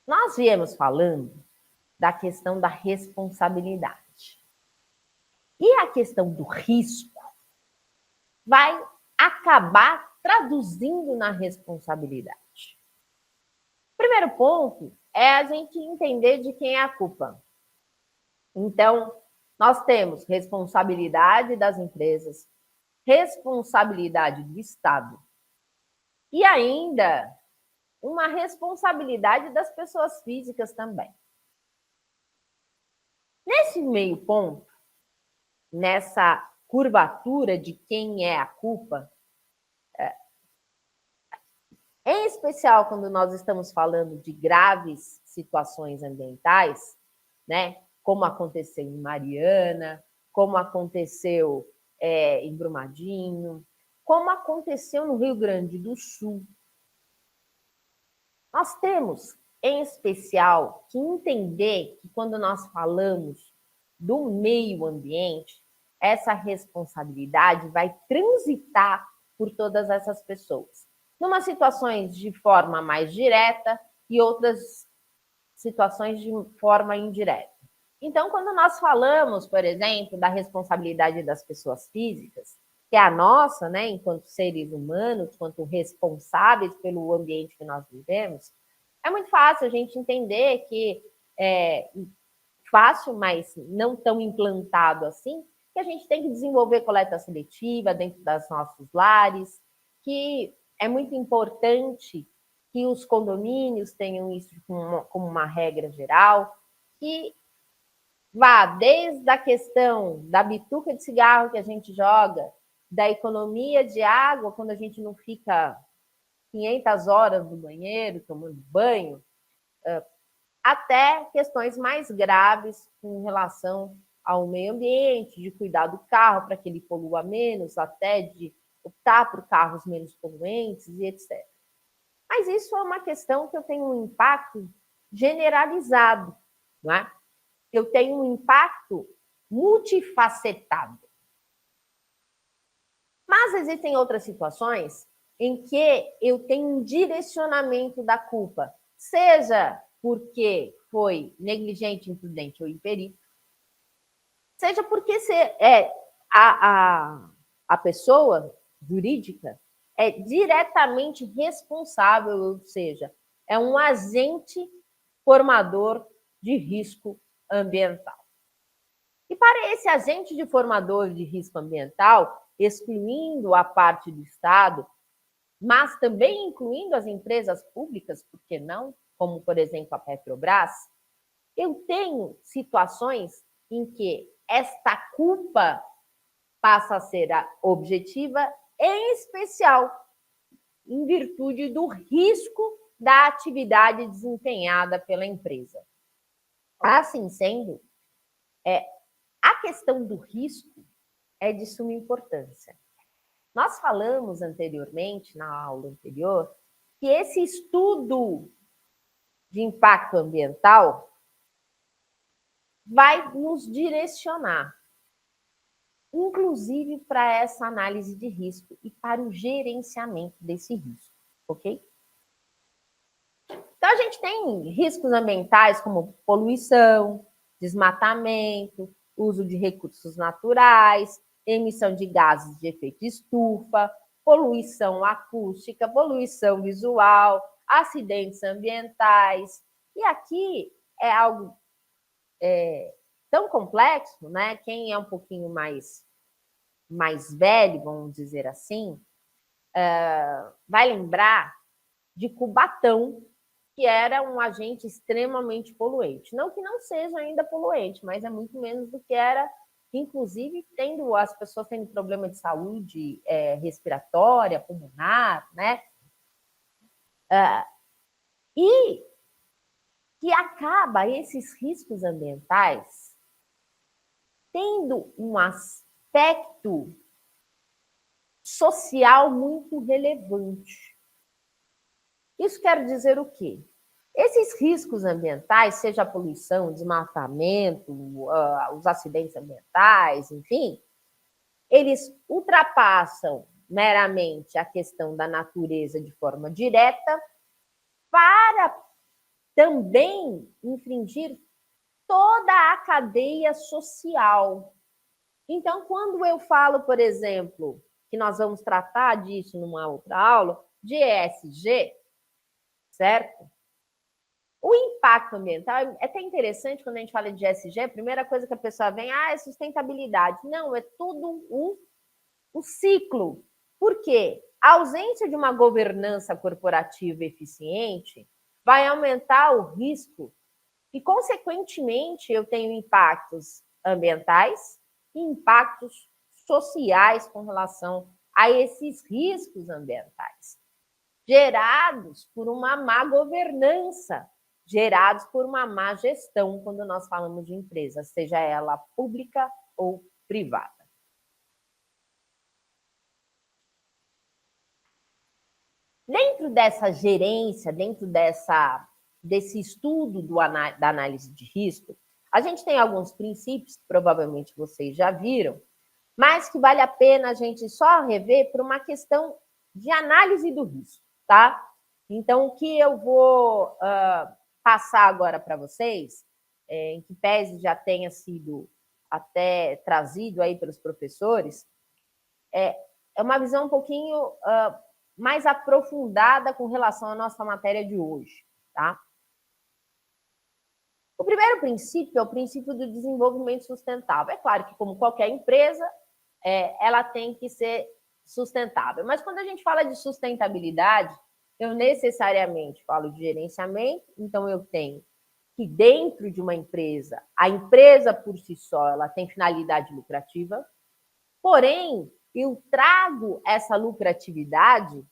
Nós viemos falando da questão da responsabilidade. E a questão do risco vai acabar traduzindo na responsabilidade. Primeiro ponto é a gente entender de quem é a culpa. Então, nós temos responsabilidade das empresas, responsabilidade do Estado e ainda uma responsabilidade das pessoas físicas também. Nesse meio ponto, nessa curvatura de quem é a culpa, em especial quando nós estamos falando de graves situações ambientais, né, como aconteceu em Mariana, como aconteceu em Brumadinho, como aconteceu no Rio Grande do Sul. Nós temos, em especial, que entender que quando nós falamos do meio ambiente, essa responsabilidade vai transitar por todas essas pessoas. Numa situações de forma mais direta e outras situações de forma indireta. Então, quando nós falamos, por exemplo, da responsabilidade das pessoas físicas, que é a nossa, né, enquanto seres humanos, quanto responsáveis pelo ambiente que nós vivemos, é muito fácil a gente entender que fácil, mas não tão implantado assim, que a gente tem que desenvolver coleta seletiva dentro das nossos lares, que é muito importante que os condomínios tenham isso como uma regra geral, que vá desde a questão da bituca de cigarro que a gente joga, da economia de água, quando a gente não fica 500 horas no banheiro tomando banho, até questões mais graves com relação ao meio ambiente, de cuidar do carro para que ele polua menos, até de optar por carros menos poluentes e etc. Mas isso é uma questão que eu tenho um impacto generalizado, não é? Eu tenho um impacto multifacetado. Mas existem outras situações em que eu tenho um direcionamento da culpa, seja porque foi negligente, imprudente ou imperito, seja porque a pessoa jurídica é diretamente responsável, ou seja, é um agente formador de risco ambiental. E para esse agente de formador de risco ambiental, excluindo a parte do Estado, mas também incluindo as empresas públicas, por que não? Como, por exemplo, a Petrobras, eu tenho situações em que esta culpa passa a ser objetiva, em especial em virtude do risco da atividade desempenhada pela empresa. Assim sendo, a questão do risco é de suma importância. Nós falamos anteriormente, na aula anterior, que esse estudo de impacto ambiental vai nos direcionar, inclusive para essa análise de risco e para o gerenciamento desse risco, ok? Então, a gente tem riscos ambientais como poluição, desmatamento, uso de recursos naturais, emissão de gases de efeito estufa, poluição acústica, poluição visual, acidentes ambientais. E aqui é algo tão complexo, né? Quem é um pouquinho mais velho, vamos dizer assim, vai lembrar de Cubatão, que era um agente extremamente poluente. Não que não seja ainda poluente, mas é muito menos do que era, inclusive tendo as pessoas tendo problema de saúde respiratória, pulmonar, né? E que acaba esses riscos ambientais tendo um aspecto social muito relevante. Isso quer dizer o quê? Esses riscos ambientais, seja a poluição, o desmatamento, os acidentes ambientais, enfim, eles ultrapassam meramente a questão da natureza de forma direta para também infringir toda a cadeia social. Então, quando eu falo, por exemplo, que nós vamos tratar disso numa outra aula, de ESG, certo? O impacto ambiental é até interessante quando a gente fala de ESG, a primeira coisa que a pessoa vem, é sustentabilidade. Não, é tudo um ciclo. Por quê? A ausência de uma governança corporativa eficiente vai aumentar o risco e, consequentemente, eu tenho impactos ambientais e impactos sociais com relação a esses riscos ambientais, gerados por uma má governança, gerados por uma má gestão, quando nós falamos de empresa, seja ela pública ou privada. Dentro dessa gerência, dentro desse estudo da análise de risco, a gente tem alguns princípios que provavelmente vocês já viram, mas que vale a pena a gente só rever por uma questão de análise do risco, tá? Então, o que eu vou passar agora para vocês, em que pese já tenha sido até trazido aí pelos professores, é uma visão um pouquinho mais aprofundada com relação à nossa matéria de hoje, tá? O primeiro princípio é o princípio do desenvolvimento sustentável. É claro que, como qualquer empresa, ela tem que ser sustentável. Mas quando a gente fala de sustentabilidade, eu necessariamente falo de gerenciamento, então eu tenho que dentro de uma empresa, a empresa por si só, ela tem finalidade lucrativa, porém, eu trago essa lucratividade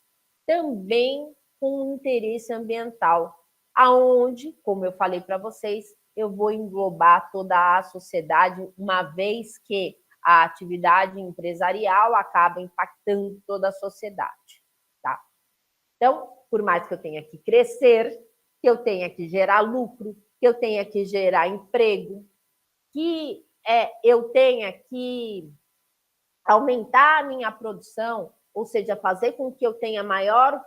também com um interesse ambiental, aonde, como eu falei para vocês, eu vou englobar toda a sociedade, uma vez que a atividade empresarial acaba impactando toda a sociedade, tá? Então, por mais que eu tenha que crescer, que eu tenha que gerar lucro, que eu tenha que gerar emprego, que eu tenha que aumentar a minha produção, ou seja, fazer com que eu tenha maior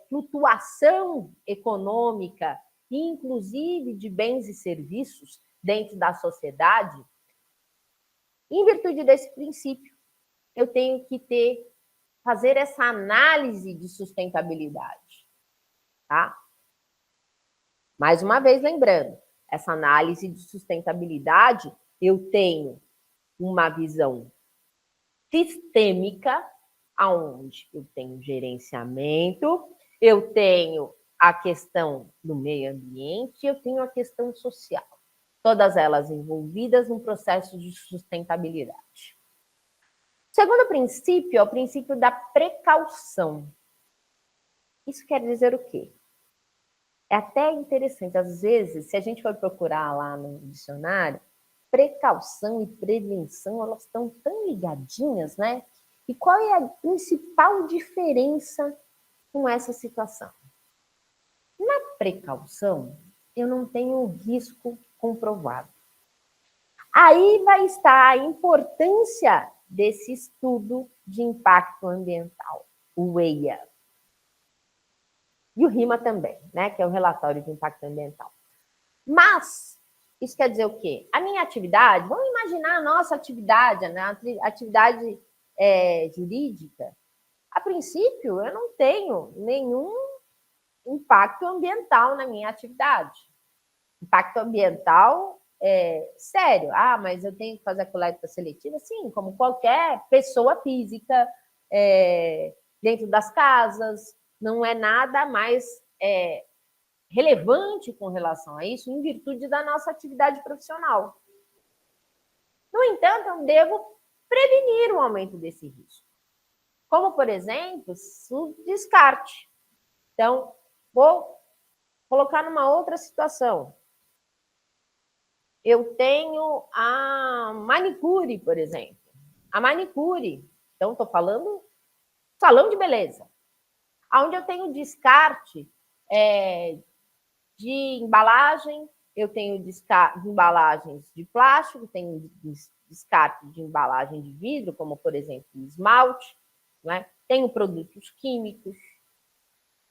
flutuação econômica, inclusive de bens e serviços dentro da sociedade, em virtude desse princípio, eu tenho que fazer essa análise de sustentabilidade, tá? Mais uma vez, lembrando, essa análise de sustentabilidade, eu tenho uma visão sistêmica, aonde eu tenho gerenciamento, eu tenho a questão do meio ambiente, eu tenho a questão social. Todas elas envolvidas num processo de sustentabilidade. O segundo princípio é o princípio da precaução. Isso quer dizer o quê? É até interessante, às vezes, se a gente for procurar lá no dicionário, precaução e prevenção, elas estão tão ligadinhas, né? E qual é a principal diferença com essa situação? Na precaução, eu não tenho risco comprovado. Aí vai estar a importância desse estudo de impacto ambiental, o EIA. E o RIMA também, né? Que é o relatório de impacto ambiental. Mas isso quer dizer o quê? A minha atividade, vamos imaginar a nossa atividade, né? A atividade jurídica. A princípio, eu não tenho nenhum impacto ambiental na minha atividade. Impacto ambiental sério. Mas eu tenho que fazer a coleta seletiva? Sim, como qualquer pessoa física, dentro das casas. Não é nada mais relevante com relação a isso, em virtude da nossa atividade profissional. No entanto, eu devo prevenir o aumento desse risco. Como, por exemplo, o descarte. Então, vou colocar numa outra situação. Eu tenho a manicure, por exemplo. A manicure, então estou falando salão de beleza, onde eu tenho descarte de embalagem, eu tenho descarte de embalagens de plástico, tenho descarte de embalagem de vidro, como, por exemplo, esmalte, né? Tenho produtos químicos.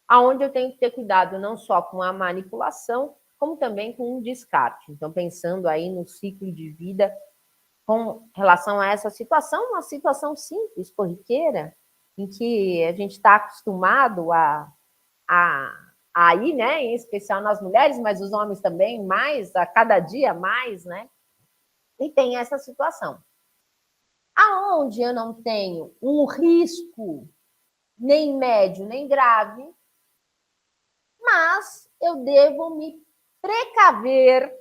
aonde eu tenho que ter cuidado não só com a manipulação, como também com o descarte. Então, pensando aí no ciclo de vida com relação a essa situação, uma situação simples, corriqueira, em que a gente está acostumado a ir, né, em especial nas mulheres, mas os homens também, mais, a cada dia mais, né? E tem essa situação. Aonde eu não tenho um risco nem médio, nem grave, mas eu devo me precaver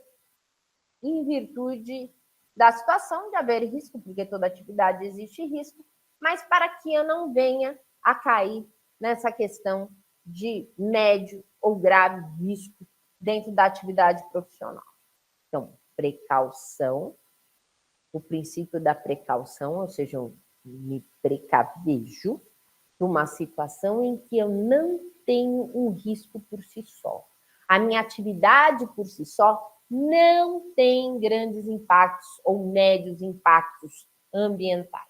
em virtude da situação de haver risco, porque toda atividade existe risco, mas para que eu não venha a cair nessa questão de médio ou grave risco dentro da atividade profissional. Então, precaução, o princípio da precaução, ou seja, eu me precavejo de uma situação em que eu não tenho um risco por si só. A minha atividade por si só não tem grandes impactos ou médios impactos ambientais.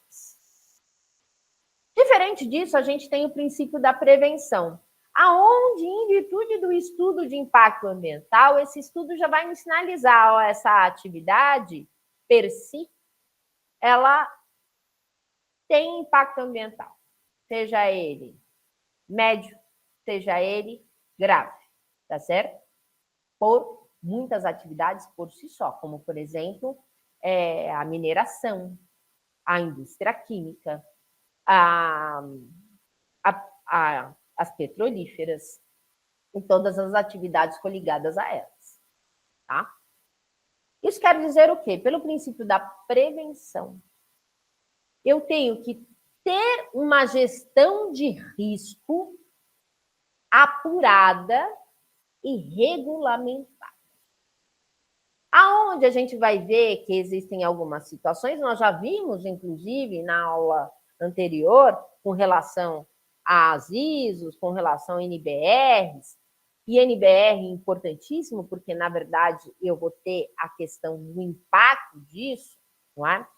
Diferente disso, a gente tem o princípio da prevenção, aonde, em virtude do estudo de impacto ambiental, esse estudo já vai me sinalizar, ó, essa atividade, per si, ela tem impacto ambiental, seja ele médio, seja ele grave, tá certo? Por muitas atividades por si só, como, por exemplo, a mineração, a indústria química, as petrolíferas e todas as atividades coligadas a elas. Tá? Isso quer dizer o quê? Pelo princípio da prevenção, eu tenho que ter uma gestão de risco apurada e regulamentada. Aonde a gente vai ver que existem algumas situações, nós já vimos, inclusive, na aula anterior, com relação às ISOs, com relação a NBRs, e NBR é importantíssimo, porque, na verdade, eu vou ter a questão do impacto disso, não é?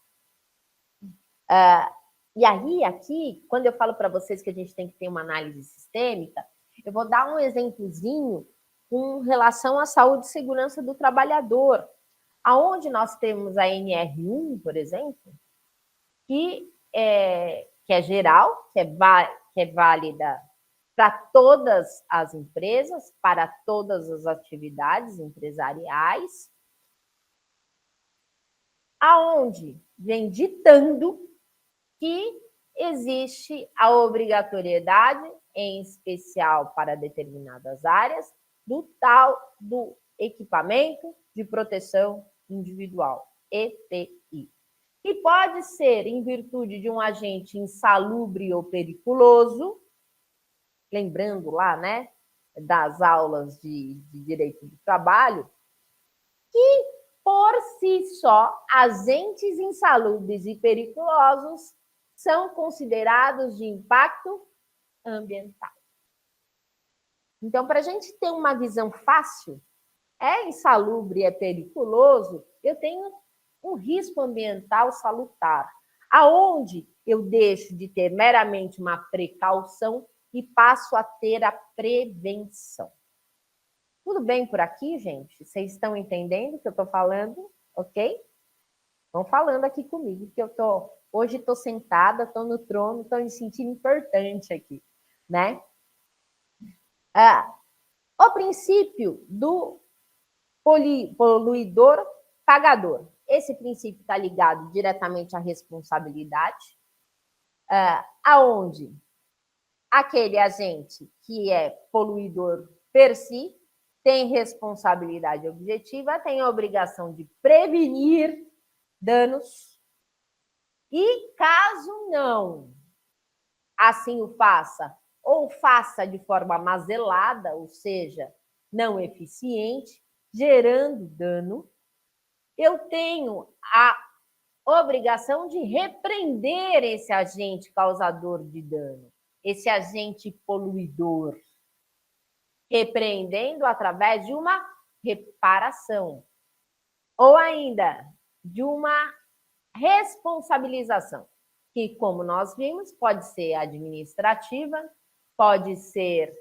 E aí, aqui, quando eu falo para vocês que a gente tem que ter uma análise sistêmica, eu vou dar um exemplozinho com relação à saúde e segurança do trabalhador, aonde nós temos a NR1, por exemplo, que é geral, que é válida para todas as empresas, para todas as atividades empresariais, aonde vem ditando que existe a obrigatoriedade, em especial para determinadas áreas, do equipamento de proteção individual, EPI, que pode ser em virtude de um agente insalubre ou periculoso, lembrando lá, né, das aulas de direito do trabalho, que por si só, agentes insalubres e periculosos são considerados de impacto ambiental. Então, para a gente ter uma visão fácil, é insalubre, é periculoso, eu tenho um risco ambiental salutar, aonde eu deixo de ter meramente uma precaução e passo a ter a prevenção. Tudo bem por aqui, gente? Vocês estão entendendo o que eu estou falando? Ok? Vão falando aqui comigo, que hoje estou sentada, estou no trono, estou me sentindo importante aqui, né? O princípio do poluidor pagador. Esse princípio está ligado diretamente à responsabilidade, aonde aquele agente que é poluidor per si tem responsabilidade objetiva, tem a obrigação de prevenir danos e, caso não assim o faça, ou faça de forma mazelada, ou seja, não eficiente, gerando dano, eu tenho a obrigação de repreender esse agente causador de dano, esse agente poluidor, repreendendo através de uma reparação, ou ainda de uma responsabilização, que, como nós vimos, pode ser administrativa, pode ser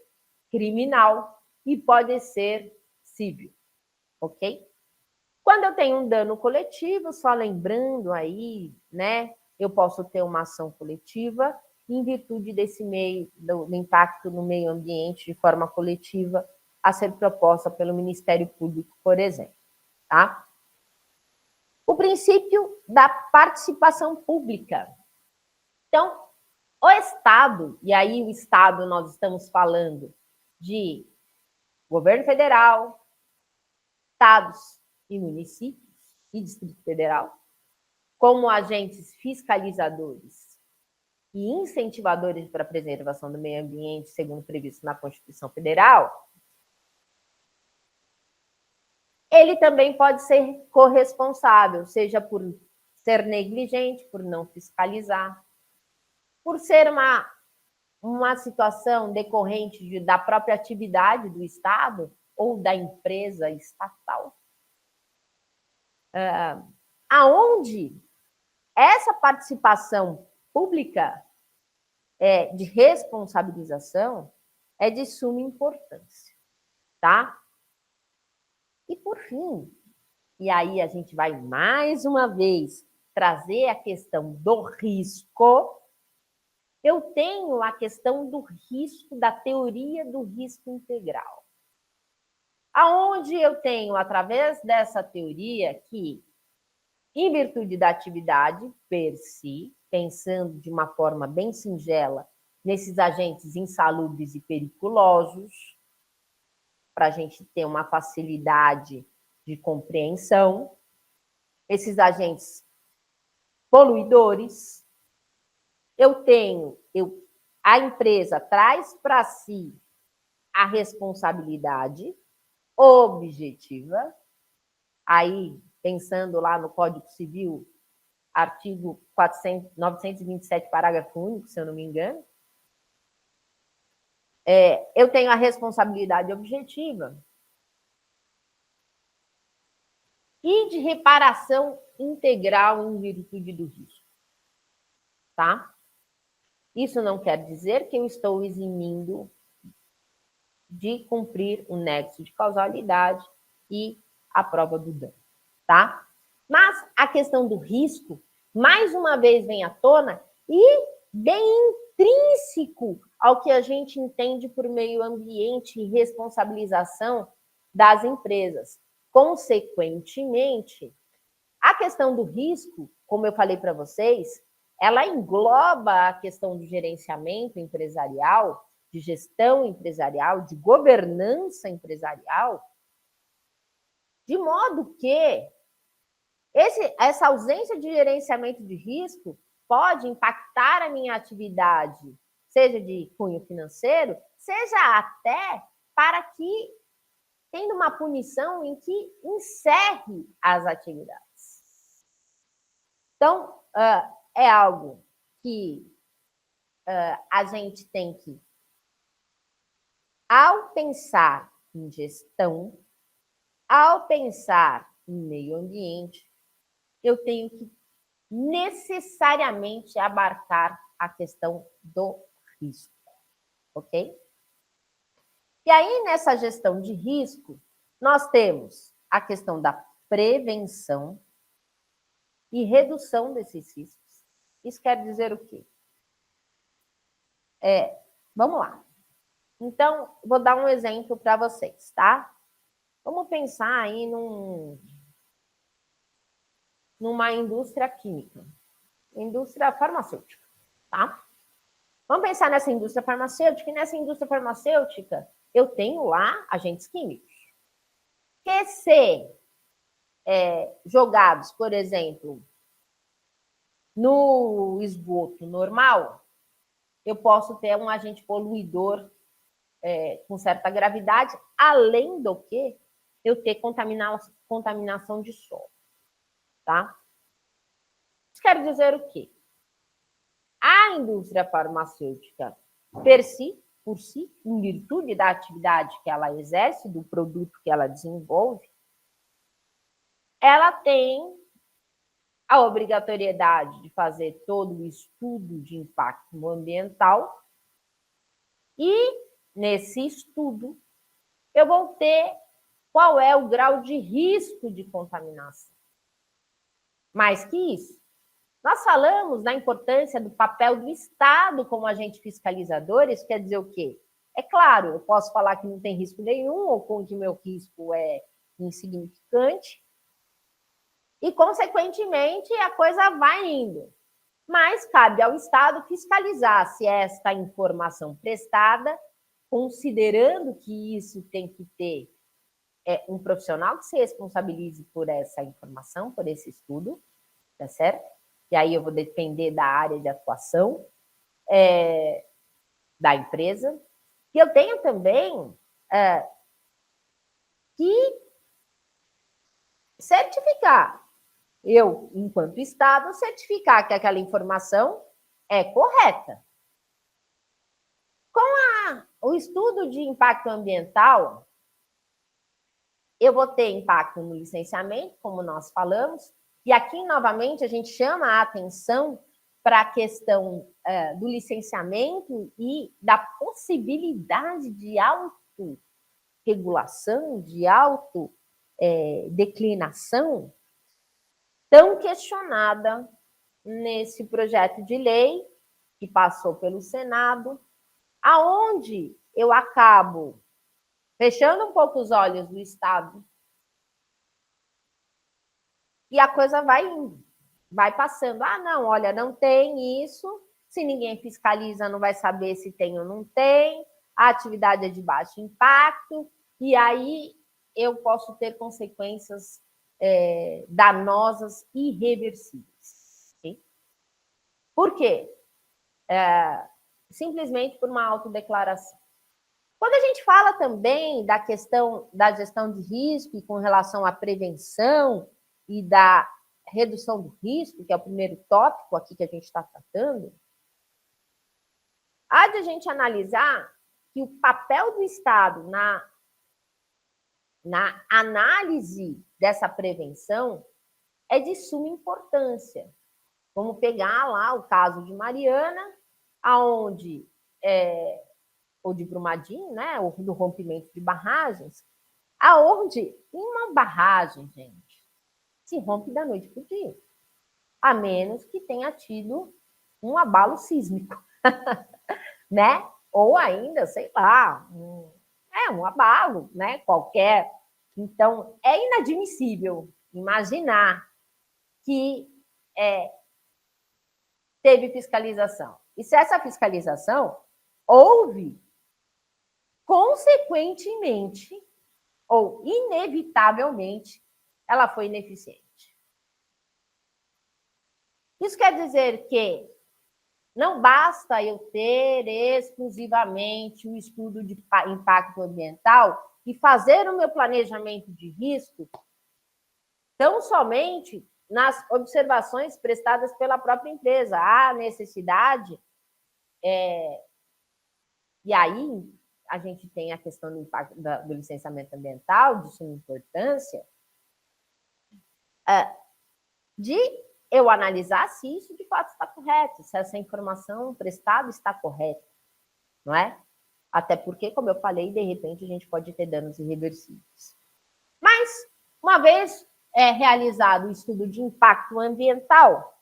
criminal e pode ser civil, ok? Quando eu tenho um dano coletivo, só lembrando aí, né, eu posso ter uma ação coletiva em virtude desse meio, do impacto no meio ambiente de forma coletiva a ser proposta pelo Ministério Público, por exemplo, tá? O princípio da participação pública. Então, o Estado, e aí o Estado nós estamos falando de governo federal, estados e municípios e Distrito Federal, como agentes fiscalizadores e incentivadores para a preservação do meio ambiente, segundo previsto na Constituição Federal, ele também pode ser corresponsável, seja por ser negligente, por não fiscalizar, por ser uma situação decorrente da própria atividade do Estado ou da empresa estatal, aonde essa participação pública de responsabilização é de suma importância, tá? E por fim, e aí a gente vai mais uma vez trazer a questão do risco. Eu tenho a questão do risco, da teoria do risco integral. Aonde eu tenho, através dessa teoria, que, em virtude da atividade per si, pensando de uma forma bem singela nesses agentes insalubres e periculosos, para a gente ter uma facilidade de compreensão, esses agentes poluidores, a empresa traz para si a responsabilidade objetiva, aí pensando lá no Código Civil, artigo 927, parágrafo único, se eu não me engano, eu tenho a responsabilidade objetiva e de reparação integral em virtude do risco, tá? Isso não quer dizer que eu estou eximindo de cumprir o nexo de causalidade e a prova do dano, tá? Mas a questão do risco, mais uma vez, vem à tona e bem intrínseco ao que a gente entende por meio ambiente e responsabilização das empresas. Consequentemente, a questão do risco, como eu falei para vocês, ela engloba a questão do gerenciamento empresarial, de gestão empresarial, de governança empresarial, de modo que essa ausência de gerenciamento de risco pode impactar a minha atividade, seja de cunho financeiro, seja até para que tenha uma punição em que encerre as atividades. Então, é algo que a gente tem que, ao pensar em gestão, ao pensar em meio ambiente, eu tenho que necessariamente abarcar a questão do risco, ok? E aí, nessa gestão de risco, nós temos a questão da prevenção e redução desses riscos. Isso quer dizer o quê? Vamos lá. Então, vou dar um exemplo para vocês, tá? Vamos pensar aí numa indústria química, indústria farmacêutica, tá? Vamos pensar nessa indústria farmacêutica, e nessa indústria farmacêutica eu tenho lá agentes químicos que, se jogados, por exemplo, no esgoto normal, eu posso ter um agente poluidor com certa gravidade, além do que eu ter contaminação de solo, tá? Isso quer dizer o quê? A indústria farmacêutica, por si, em virtude da atividade que ela exerce, do produto que ela desenvolve, ela tem a obrigatoriedade de fazer todo o estudo de impacto ambiental e nesse estudo, eu vou ter qual é o grau de risco de contaminação. Mais que isso, nós falamos da importância do papel do Estado como agente fiscalizador. Isso quer dizer o quê? É claro, eu posso falar que não tem risco nenhum ou que o meu risco é insignificante e, consequentemente, a coisa vai indo. Mas cabe ao Estado fiscalizar se esta informação prestada, considerando que isso tem que ter um profissional que se responsabilize por essa informação, por esse estudo, tá certo? E aí eu vou depender da área de atuação da empresa. E eu tenho também que certificar, eu, enquanto Estado, certificar que aquela informação é correta. Com o estudo de impacto ambiental, eu vou ter impacto no licenciamento, como nós falamos, e aqui, novamente, a gente chama a atenção para a questão do licenciamento e da possibilidade de autorregulação, de autodeclinação, tão questionada nesse projeto de lei que passou pelo Senado, aonde eu acabo fechando um pouco os olhos do Estado e a coisa vai indo, vai passando. Ah, não, olha, não tem isso, se ninguém fiscaliza não vai saber se tem ou não tem, a atividade é de baixo impacto, e aí eu posso ter consequências danosas irreversíveis. Okay? Por quê? Simplesmente por uma autodeclaração. Quando a gente fala também da questão da gestão de risco e com relação à prevenção e da redução do risco, que é o primeiro tópico aqui que a gente está tratando, há de a gente analisar que o papel do Estado na análise dessa prevenção é de suma importância. Vamos pegar lá o caso de Mariana, aonde ou de Brumadinho, né, ou do rompimento de barragens, aonde uma barragem, gente, se rompe da noite para o dia, a menos que tenha tido um abalo sísmico, né? Ou ainda, sei lá, um abalo, né? Qualquer. Então, é inadmissível imaginar que teve fiscalização. E se essa fiscalização houve, consequentemente, ou inevitavelmente, ela foi ineficiente. Isso quer dizer que não basta eu ter exclusivamente o estudo de impacto ambiental e fazer o meu planejamento de risco tão somente nas observações prestadas pela própria empresa. Há necessidade, e aí a gente tem a questão do impacto do licenciamento ambiental, de sua importância, de eu analisar se isso de fato está correto, se essa informação prestada está correta, não é? Até porque, como eu falei, de repente a gente pode ter danos irreversíveis. Mas, uma vez realizado o estudo de impacto ambiental,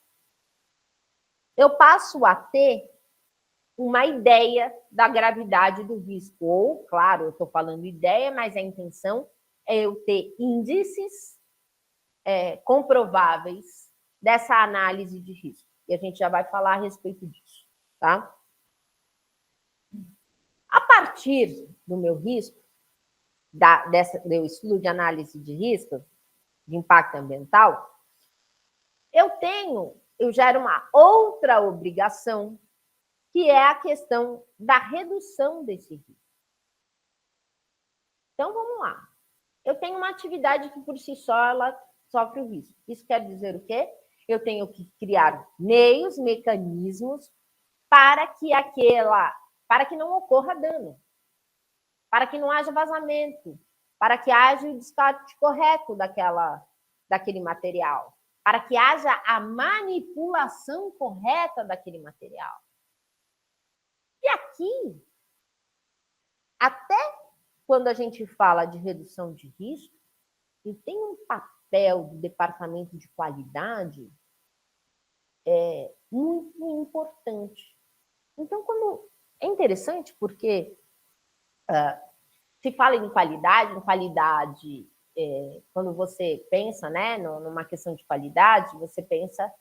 eu passo a ter uma ideia da gravidade do risco. Ou, claro, eu estou falando ideia, mas a intenção é eu ter índices comprováveis dessa análise de risco. E a gente já vai falar a respeito disso, tá? A partir do meu risco, do estudo de análise de risco, de impacto ambiental, eu gero uma outra obrigação, que é a questão da redução desse risco. Então, vamos lá. Eu tenho uma atividade que, por si só, ela sofre o risco. Isso quer dizer o quê? Eu tenho que criar meios, mecanismos para que não ocorra dano, para que não haja vazamento, para que haja o descarte correto daquele material, para que haja a manipulação correta daquele material. E aqui quando a gente fala de redução de risco, e tem um papel do departamento de qualidade muito importante. Então, é interessante porque se fala em qualidade, quando você pensa, né, numa questão de qualidade, você pensa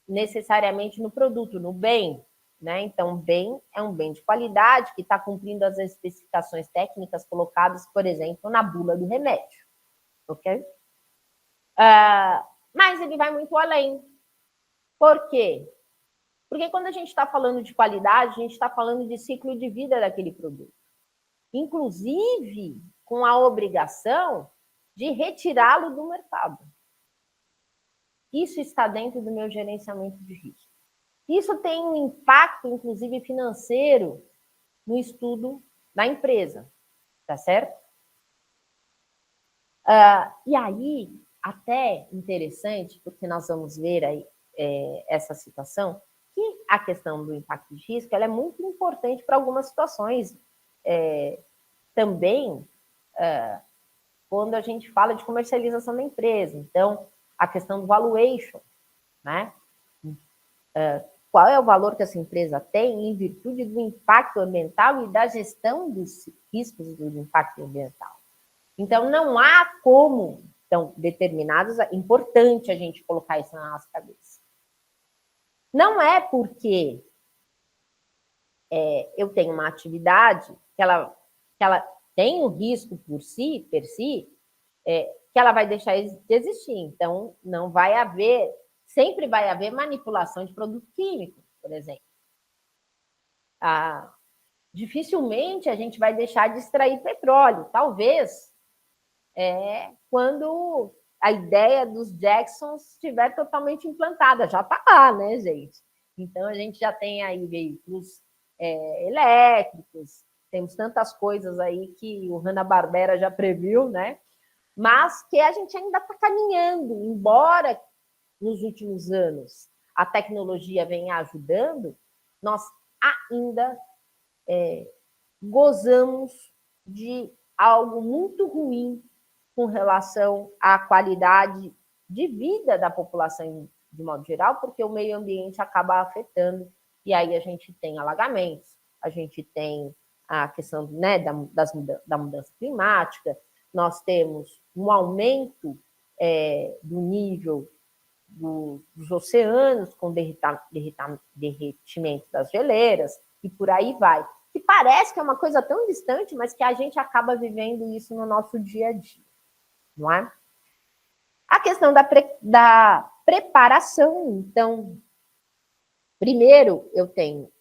necessariamente no produto, no bem, né? Então, bem é um bem de qualidade que está cumprindo as especificações técnicas colocadas, por exemplo, na bula do remédio, ok? Mas ele vai muito além. Por quê? Porque quando a gente está falando de qualidade, a gente está falando de ciclo de vida daquele produto. Inclusive, com a obrigação de retirá-lo do mercado. Isso está dentro do meu gerenciamento de risco. Isso tem um impacto, inclusive, financeiro no estudo da empresa, tá certo? E aí, até interessante, porque nós vamos ver aí essa situação, que a questão do impacto de risco ela é muito importante para algumas situações também, quando a gente fala de comercialização da empresa. Então, a questão do valuation, né? Qual é o valor que essa empresa tem em virtude do impacto ambiental e da gestão dos riscos do impacto ambiental. Então, não há como, então, determinados, é importante a gente colocar isso na nossa cabeça. Não é porque eu tenho uma atividade que ela tem um risco per si, que ela vai deixar de existir. Então, não vai haver, sempre vai haver manipulação de produto químico, por exemplo. Dificilmente a gente vai deixar de extrair petróleo. Talvez quando a ideia dos Jacksons estiver totalmente implantada. Já está lá, né, gente? Então, a gente já tem aí veículos elétricos, temos tantas coisas aí que o Hanna-Barbera já previu, né? Mas que a gente ainda está caminhando, embora nos últimos anos a tecnologia venha ajudando, nós ainda gozamos de algo muito ruim com relação à qualidade de vida da população de modo geral, porque o meio ambiente acaba afetando, e aí a gente tem alagamentos, a gente tem a questão, né, da mudança climática, nós temos um aumento do nível dos oceanos com derretimento das geleiras, e por aí vai. Que parece que é uma coisa tão distante, mas que a gente acaba vivendo isso no nosso dia a dia, não é? A questão da preparação, então, primeiro eu tenho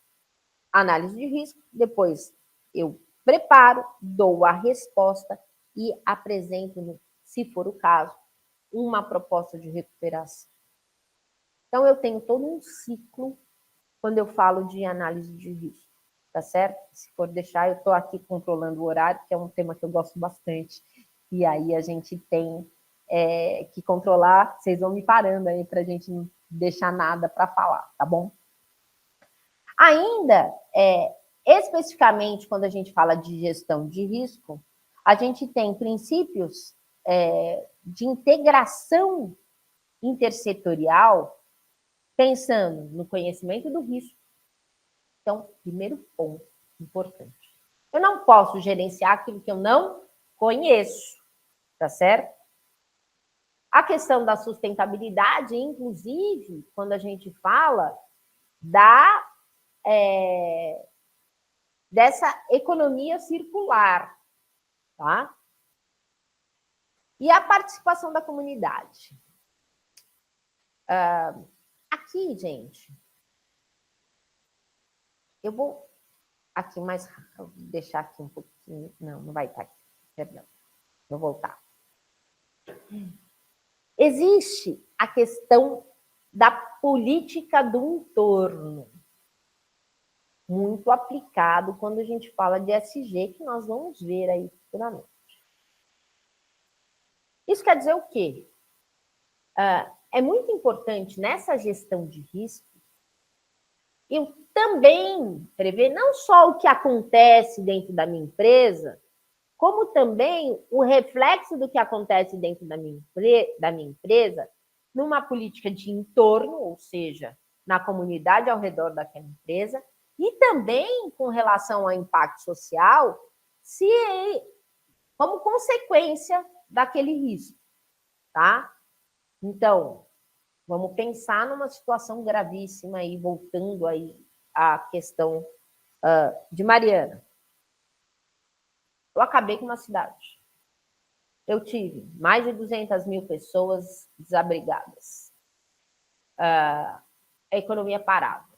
análise de risco, depois eu preparo, dou a resposta e apresento, se for o caso, uma proposta de recuperação. Então, eu tenho todo um ciclo quando eu falo de análise de risco, tá certo? Se for deixar, eu estou aqui controlando o horário, que é um tema que eu gosto bastante, e aí a gente tem que controlar, vocês vão me parando aí para a gente não deixar nada para falar, tá bom? Ainda, especificamente, quando a gente fala de gestão de risco, a gente tem princípios de integração intersetorial, pensando no conhecimento do risco. Então, primeiro ponto importante. Eu não posso gerenciar aquilo que eu não conheço, tá certo? A questão da sustentabilidade, inclusive, quando a gente fala dessa economia circular, tá? E a participação da comunidade. Aqui, gente, eu vou aqui mais, deixar aqui um pouquinho, não vai estar aqui, perdão, vou voltar. Existe a questão da política do entorno, muito aplicado quando a gente fala de ESG, que nós vamos ver aí futuramente. Isso quer dizer o quê? É muito importante nessa gestão de risco eu também prever não só o que acontece dentro da minha empresa, como também o reflexo do que acontece dentro da minha empresa, numa política de entorno, ou seja, na comunidade ao redor daquela empresa, e também com relação ao impacto social, se como consequência daquele risco, tá? Então, vamos pensar numa situação gravíssima aí, voltando aí à questão de Mariana. Eu acabei com uma cidade. Eu tive mais de 200 mil pessoas desabrigadas. A economia parava.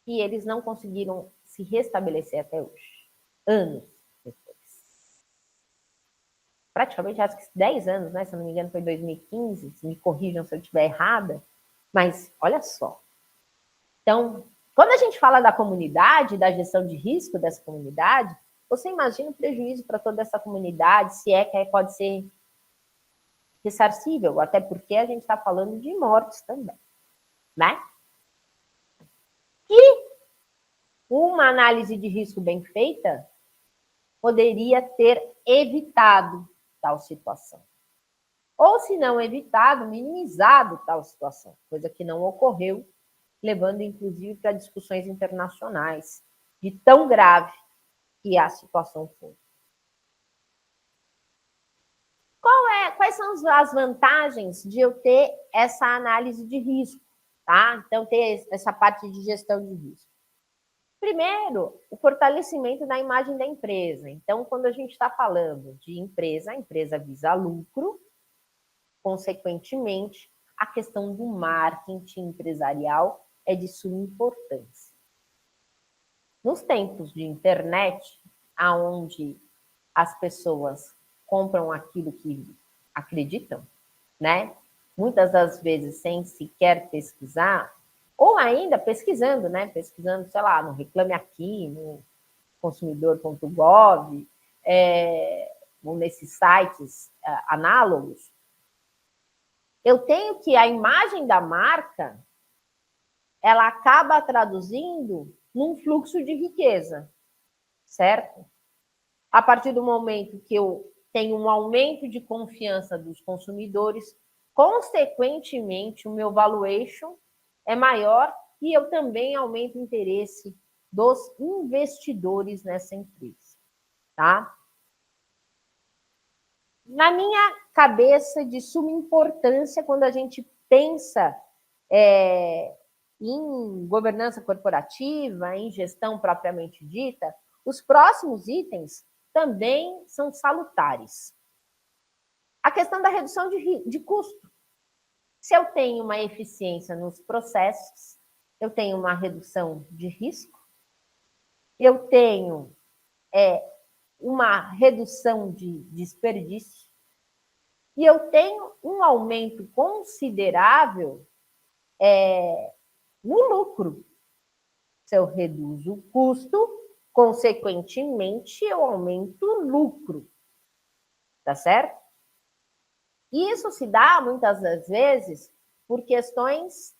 E eles não conseguiram se restabelecer até hoje. Anos depois. Praticamente, acho que 10 anos, né? Se eu não me engano, foi 2015. Se me corrijam se eu estiver errada. Mas, olha só. Então, quando a gente fala da comunidade, da gestão de risco dessa comunidade, você imagina o prejuízo para toda essa comunidade, se é que pode ser ressarcível, até porque a gente está falando de mortes também, né? E uma análise de risco bem feita poderia ter evitado tal situação. Ou, se não evitado, minimizado tal situação, coisa que não ocorreu, levando, inclusive, para discussões internacionais de tão grave que a situação foi. Quais são as vantagens de eu ter essa análise de risco, tá? Então, ter essa parte de gestão de risco. Primeiro, o fortalecimento da imagem da empresa. Então, quando a gente está falando de empresa, a empresa visa lucro, consequentemente, a questão do marketing empresarial é de suma importância. Nos tempos de internet, onde as pessoas compram aquilo que acreditam, né? Muitas das vezes sem sequer pesquisar, ou ainda pesquisando, né? Pesquisando, sei lá, no Reclame Aqui, no consumidor.gov, ou nesses sites análogos, eu tenho que a imagem da marca, ela acaba traduzindo num fluxo de riqueza, certo? A partir do momento que eu tenho um aumento de confiança dos consumidores, consequentemente, o meu valuation é maior e eu também aumento o interesse dos investidores nessa empresa, tá? Na minha cabeça, de suma importância, quando a gente pensa em governança corporativa, em gestão propriamente dita, os próximos itens também são salutares. A questão da redução de custo. Se eu tenho uma eficiência nos processos, eu tenho uma redução de risco, eu tenho uma redução de desperdício e eu tenho um aumento considerável no lucro. Se eu reduzo o custo, consequentemente, eu aumento o lucro. Tá certo? E isso se dá, muitas das vezes, por questões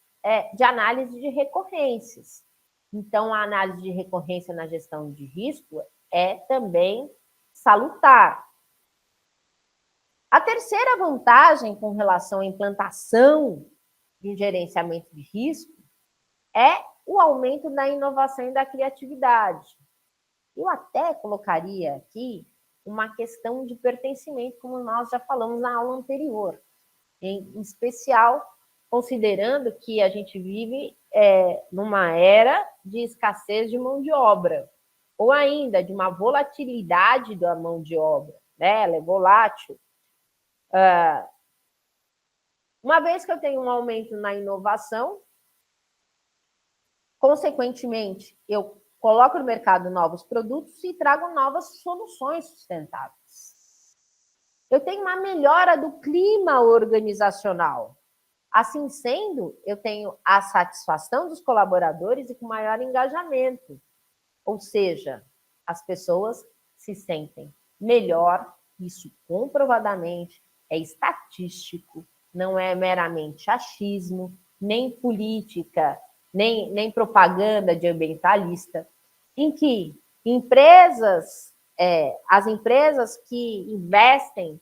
de análise de recorrências. Então, a análise de recorrência na gestão de risco é também salutar. A terceira vantagem com relação à implantação de um gerenciamento de risco é o aumento da inovação e da criatividade. Eu até colocaria aqui uma questão de pertencimento, como nós já falamos na aula anterior, em especial considerando que a gente vive numa era de escassez de mão de obra, ou ainda de uma volatilidade da mão de obra, né? Ela é volátil. Uma vez que eu tenho um aumento na inovação, consequentemente, eu coloco no mercado novos produtos e trago novas soluções sustentáveis. Eu tenho uma melhora do clima organizacional. Assim sendo, eu tenho a satisfação dos colaboradores e com maior engajamento. Ou seja, as pessoas se sentem melhor, isso comprovadamente é estatístico, não é meramente achismo, nem política, nem propaganda de ambientalista, em que empresas as empresas que investem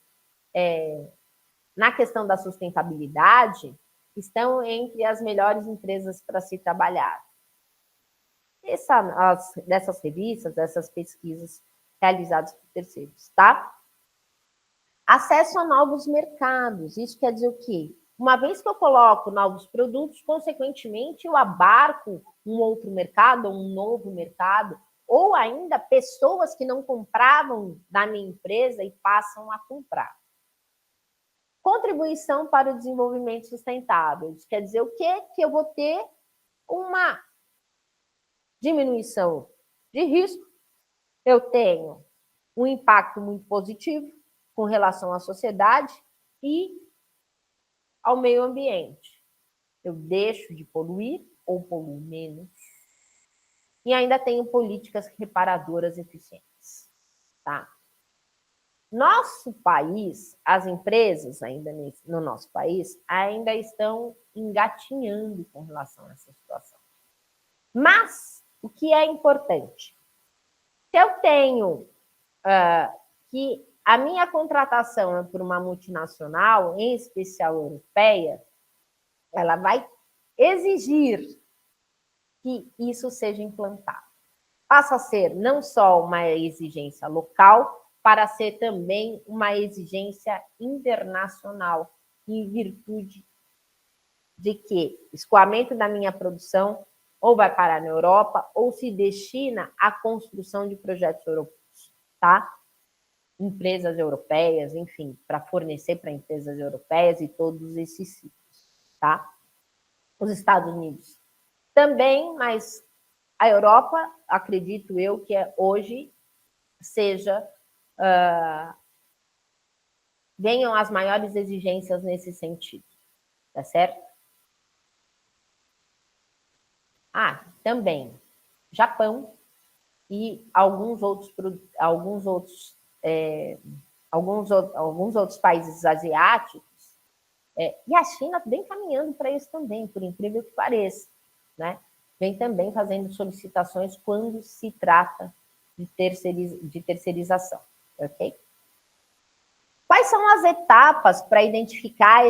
na questão da sustentabilidade estão entre as melhores empresas para se trabalhar. Dessas revistas, dessas pesquisas realizadas por terceiros, tá? Acesso a novos mercados. Isso quer dizer o quê? Uma vez que eu coloco novos produtos, consequentemente, eu abarco um outro mercado, um novo mercado, ou ainda pessoas que não compravam da minha empresa e passam a comprar. Contribuição para o desenvolvimento sustentável. Isso quer dizer o quê? Que eu vou ter uma diminuição de risco, eu tenho um impacto muito positivo com relação à sociedade e ao meio ambiente. Eu deixo de poluir ou poluo menos e ainda tenho políticas reparadoras eficientes, tá? Nosso país, as empresas ainda no nosso país ainda estão engatinhando com relação a essa situação. Mas o que é importante? Se eu tenho que a minha contratação é por uma multinacional, em especial europeia, ela vai exigir que isso seja implantado. Passa a ser não só uma exigência local, para ser também uma exigência internacional, em virtude de que o escoamento da minha produção ou vai parar na Europa ou se destina à construção de projetos europeus, tá? Empresas europeias, enfim, para fornecer para empresas europeias e todos esses ciclos, tá? Os Estados Unidos também, mas a Europa, acredito eu, que hoje seja venham as maiores exigências nesse sentido, tá certo? Também Japão e alguns outros países asiáticos, e a China vem caminhando para isso também, por incrível que pareça, né? Vem também fazendo solicitações quando se trata de terceirização, ok? Quais são as etapas para identificar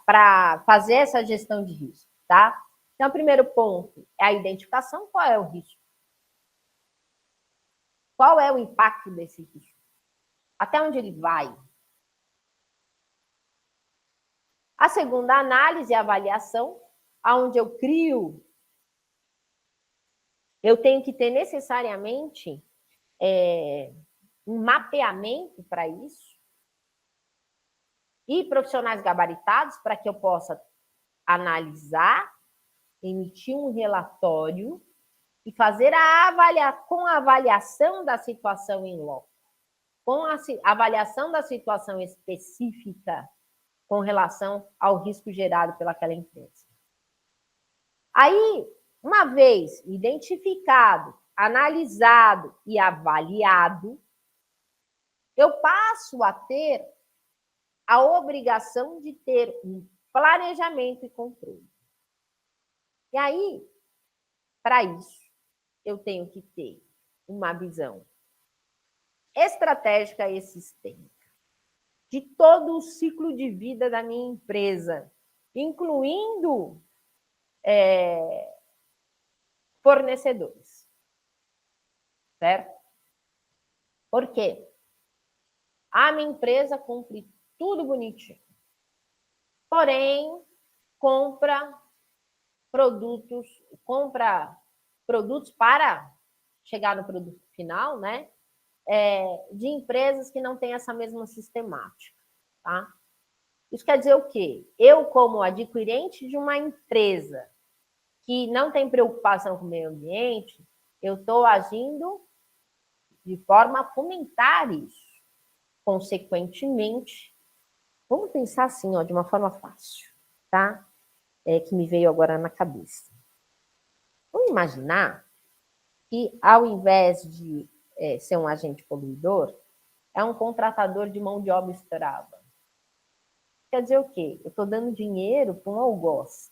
para fazer essa gestão de risco, tá? Então, o primeiro ponto é a identificação. Qual é o risco? Qual é o impacto desse risco? Até onde ele vai? A segunda análise e avaliação, onde eu crio, eu tenho que ter necessariamente um mapeamento para isso e profissionais gabaritados para que eu possa analisar, emitir um relatório e fazer com a avaliação da situação em loco, com a avaliação da situação específica com relação ao risco gerado pelaquela empresa. Aí, uma vez identificado, analisado e avaliado, eu passo a ter a obrigação de ter um planejamento e controle. E aí, para isso, eu tenho que ter uma visão estratégica e sistêmica de todo o ciclo de vida da minha empresa, incluindo fornecedores. Certo? Por quê? A minha empresa cumpre tudo bonitinho. Porém, compra produtos para chegar no produto final, né? De empresas que não têm essa mesma sistemática, tá? Isso quer dizer o quê? Eu, como adquirente de uma empresa que não tem preocupação com o meio ambiente, eu estou agindo de forma a fomentar isso. Consequentemente, vamos pensar assim, de uma forma fácil, tá? Que me veio agora na cabeça. Vamos imaginar que, ao invés de ser um agente poluidor, é um contratador de mão de obra escrava. Quer dizer o quê? Eu estou dando dinheiro para um algoz.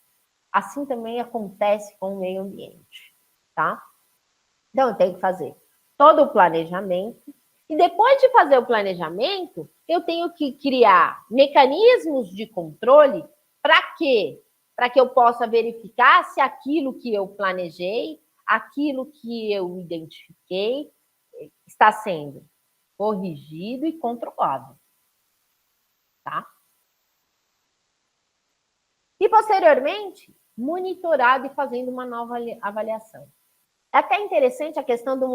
Assim também acontece com o meio ambiente, tá? Então, eu tenho que fazer todo o planejamento, E depois de fazer o planejamento, eu tenho que criar mecanismos de controle para quê? Para que eu possa verificar se aquilo que eu planejei, aquilo que eu identifiquei, está sendo corrigido e controlado. Tá? E, posteriormente, monitorado e fazendo uma nova avaliação. É até interessante a questão do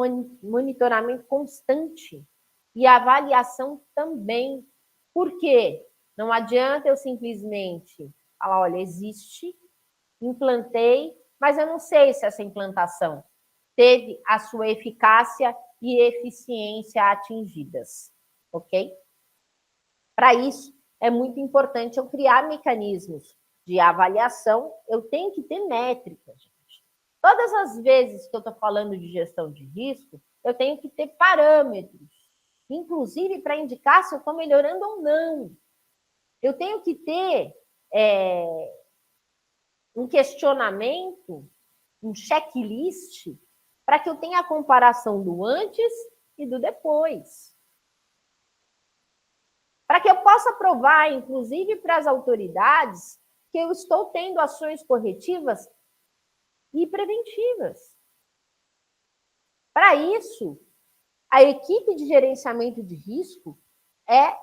monitoramento constante e a avaliação também. Por quê? Não adianta eu simplesmente falar, olha, existe, implantei, mas eu não sei se essa implantação teve a sua eficácia e eficiência atingidas, ok? Para isso, é muito importante eu criar mecanismos de avaliação, eu tenho que ter métricas, gente. Todas as vezes que eu estou falando de gestão de risco, eu tenho que ter parâmetros, inclusive para indicar se eu estou melhorando ou não. Eu tenho que ter um questionamento, um checklist, para que eu tenha a comparação do antes e do depois. Para que eu possa provar, inclusive para as autoridades, que eu estou tendo ações corretivas e preventivas. Para isso, a equipe de gerenciamento de risco é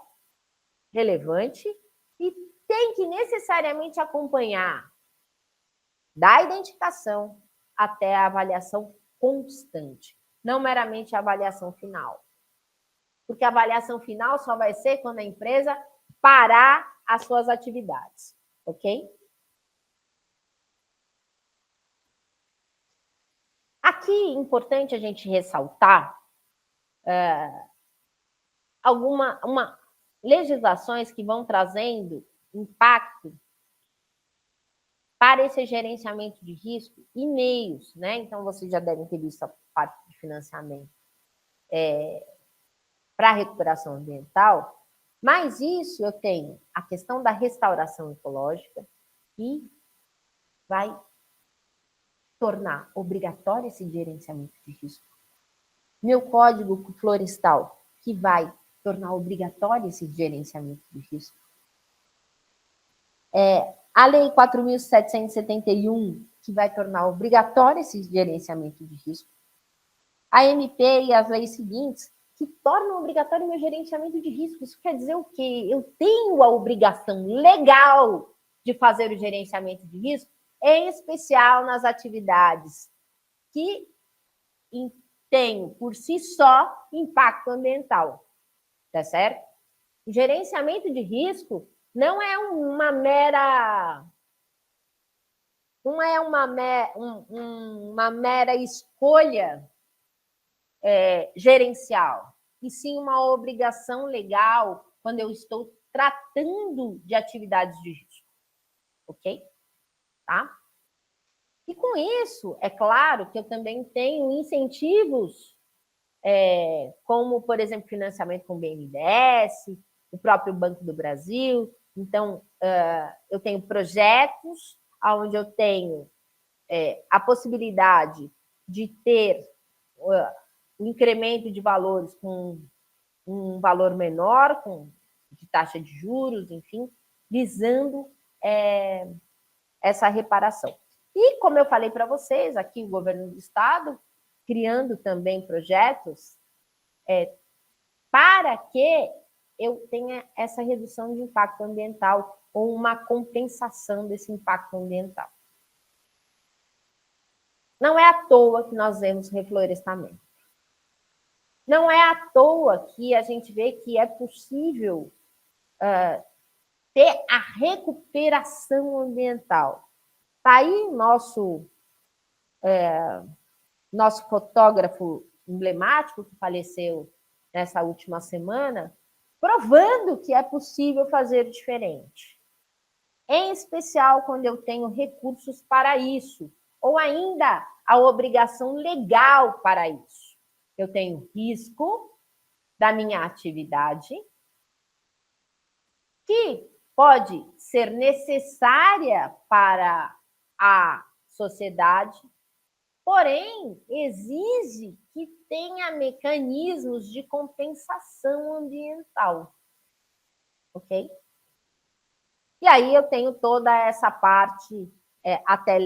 relevante e tem que necessariamente acompanhar da identificação até a avaliação constante, não meramente a avaliação final. Porque a avaliação final só vai ser quando a empresa parar as suas atividades, ok? Aqui é importante a gente ressaltar legislações que vão trazendo impacto para esse gerenciamento de risco e meios, né? Então, vocês já devem ter visto a parte de financiamento para a recuperação ambiental, mas isso eu tenho a questão da restauração ecológica, que vai tornar obrigatório esse gerenciamento de risco. Meu código florestal, que vai tornar obrigatório esse gerenciamento de risco. A Lei 4.771, que vai tornar obrigatório esse gerenciamento de risco. A MP e as leis seguintes, que tornam obrigatório o meu gerenciamento de risco. Isso quer dizer o quê? Eu tenho a obrigação legal de fazer o gerenciamento de risco, em especial nas atividades que têm, por si só, impacto ambiental. Tá certo? O gerenciamento de risco não é uma mera escolha gerencial, e sim uma obrigação legal quando eu estou tratando de atividades de risco, ok? Tá? E com isso, é claro que eu também tenho incentivos, como, por exemplo, financiamento com o BNDES, o próprio Banco do Brasil. Então, eu tenho projetos onde eu tenho a possibilidade de ter o incremento de valores com um valor menor, de taxa de juros, enfim, visando essa reparação. E, como eu falei para vocês, aqui o governo do estado criando também projetos para que eu tenha essa redução de impacto ambiental ou uma compensação desse impacto ambiental. Não é à toa que nós vemos reflorestamento. Não é à toa que a gente vê que é possível ter a recuperação ambiental. Está aí nosso fotógrafo emblemático que faleceu nessa última semana, provando que é possível fazer diferente. Em especial quando eu tenho recursos para isso, ou ainda a obrigação legal para isso. Eu tenho risco da minha atividade, que pode ser necessária para a sociedade, porém, exige que tenha mecanismos de compensação ambiental. Ok? E aí eu tenho toda essa parte até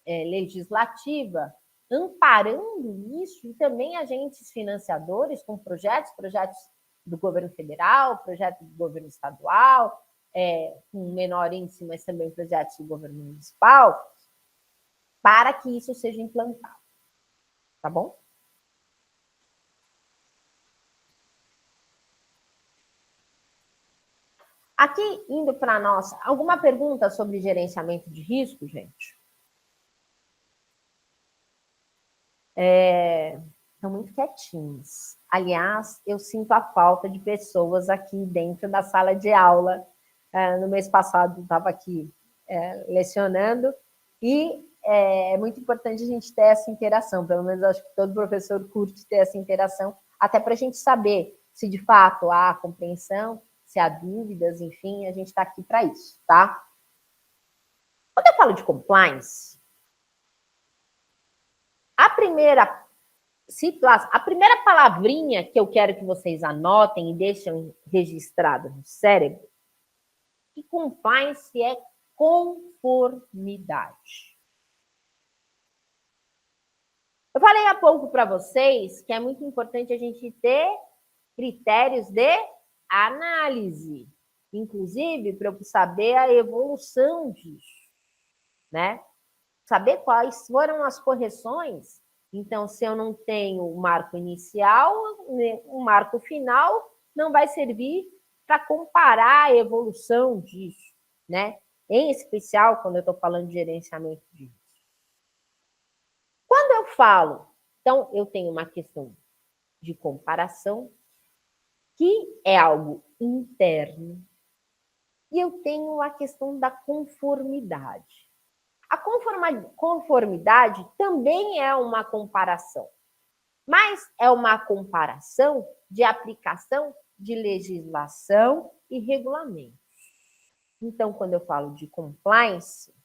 legislativa, amparando isso, e também agentes financiadores com projetos do governo federal, projetos do governo estadual, com menor índice, mas também projetos do governo municipal, para que isso seja implantado. Tá bom? Aqui, indo para a nossa... Alguma pergunta sobre gerenciamento de risco, gente? Estão muito quietinhos. Aliás, eu sinto a falta de pessoas aqui dentro da sala de aula. No mês passado, estava aqui lecionando, e é muito importante a gente ter essa interação. Pelo menos acho que todo professor curte ter essa interação, até para a gente saber se de fato há compreensão, se há dúvidas, enfim, a gente está aqui para isso, tá? Quando eu falo de compliance, a primeira situação, a primeira palavrinha que eu quero que vocês anotem e deixem registrada no cérebro, que compliance é conformidade. Eu falei há pouco para vocês que é muito importante a gente ter critérios de análise, inclusive para eu saber a evolução disso, né? Saber quais foram as correções. Então, se eu não tenho o marco inicial, o marco final não vai servir para comparar a evolução disso, né? Em especial, quando eu estou falando de gerenciamento de risco. Quando eu falo, então, eu tenho uma questão de comparação, que é algo interno, e eu tenho a questão da conformidade. A conformidade também é uma comparação, mas é uma comparação de aplicação de legislação e regulamentos. Então, quando eu falo de compliance,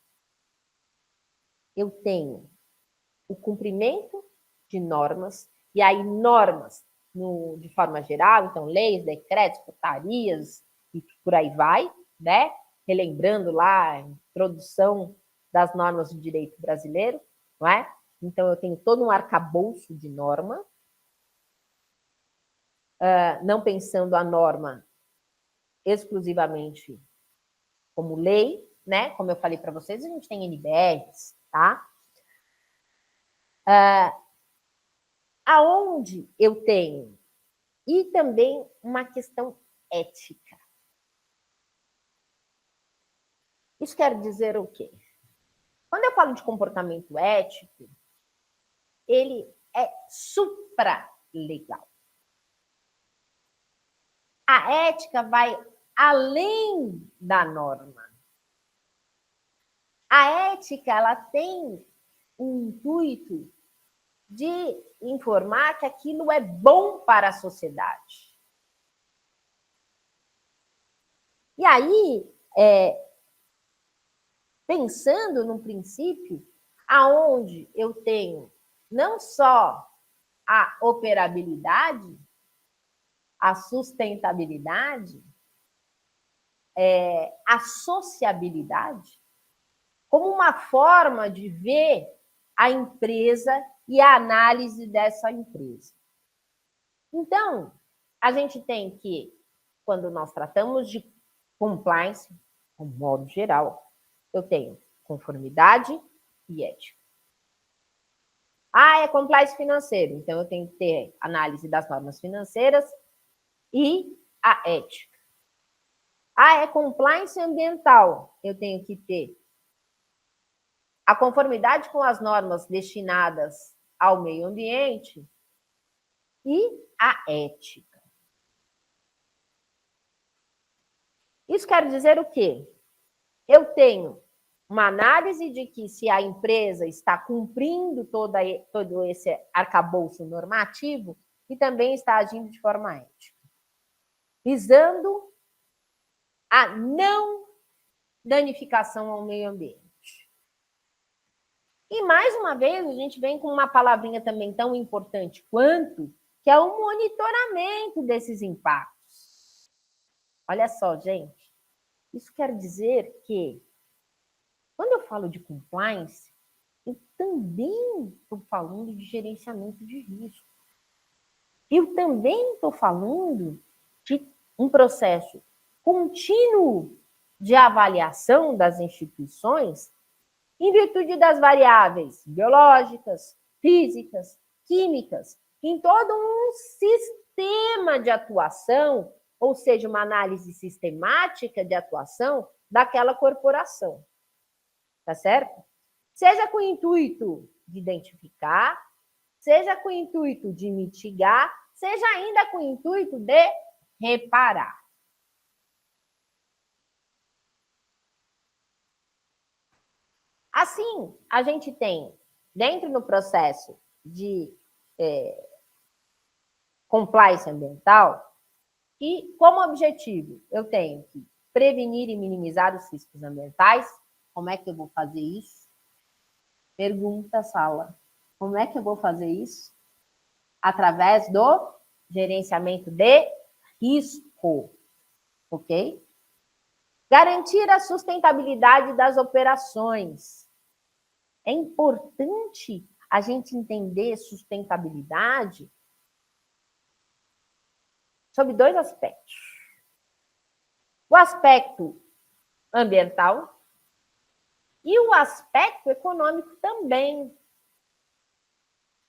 eu tenho o cumprimento de normas, e aí normas de forma geral, então leis, decretos, portarias e por aí vai, né? Relembrando lá a introdução das normas do direito brasileiro, não é? Então eu tenho todo um arcabouço de norma, não pensando a norma exclusivamente como lei, né? Como eu falei para vocês, a gente tem NBRs, tá? Aonde eu tenho, e também uma questão ética. Isso quer dizer o quê? Quando eu falo de comportamento ético, ele é supralegal. A ética vai além da norma. A ética, ela tem o intuito de informar que aquilo é bom para a sociedade. E aí, pensando num princípio aonde eu tenho não só a operabilidade, a sustentabilidade, a sociabilidade, como uma forma de ver a empresa e a análise dessa empresa. Então, a gente tem que, quando nós tratamos de compliance, de modo geral, eu tenho conformidade e ética. É compliance financeiro, então eu tenho que ter análise das normas financeiras e a ética. É compliance ambiental, eu tenho que ter a conformidade com as normas destinadas ao meio ambiente e a ética. Isso quer dizer o quê? Eu tenho uma análise de que se a empresa está cumprindo todo esse arcabouço normativo e também está agindo de forma ética, visando a não danificação ao meio ambiente. E, mais uma vez, a gente vem com uma palavrinha também tão importante quanto, que é o monitoramento desses impactos. Olha só, gente, isso quer dizer que, quando eu falo de compliance, eu também estou falando de gerenciamento de risco. Eu também estou falando de um processo contínuo de avaliação das instituições em virtude das variáveis biológicas, físicas, químicas, em todo um sistema de atuação, ou seja, uma análise sistemática de atuação daquela corporação. Tá certo? Seja com o intuito de identificar, seja com o intuito de mitigar, seja ainda com o intuito de reparar. Assim, a gente tem, dentro do processo de compliance ambiental, e como objetivo eu tenho que prevenir e minimizar os riscos ambientais. Como é que eu vou fazer isso? Pergunta, sala. Como é que eu vou fazer isso? Através do gerenciamento de risco, ok? Garantir a sustentabilidade das operações. É importante a gente entender sustentabilidade sob dois aspectos. O aspecto ambiental e o aspecto econômico também.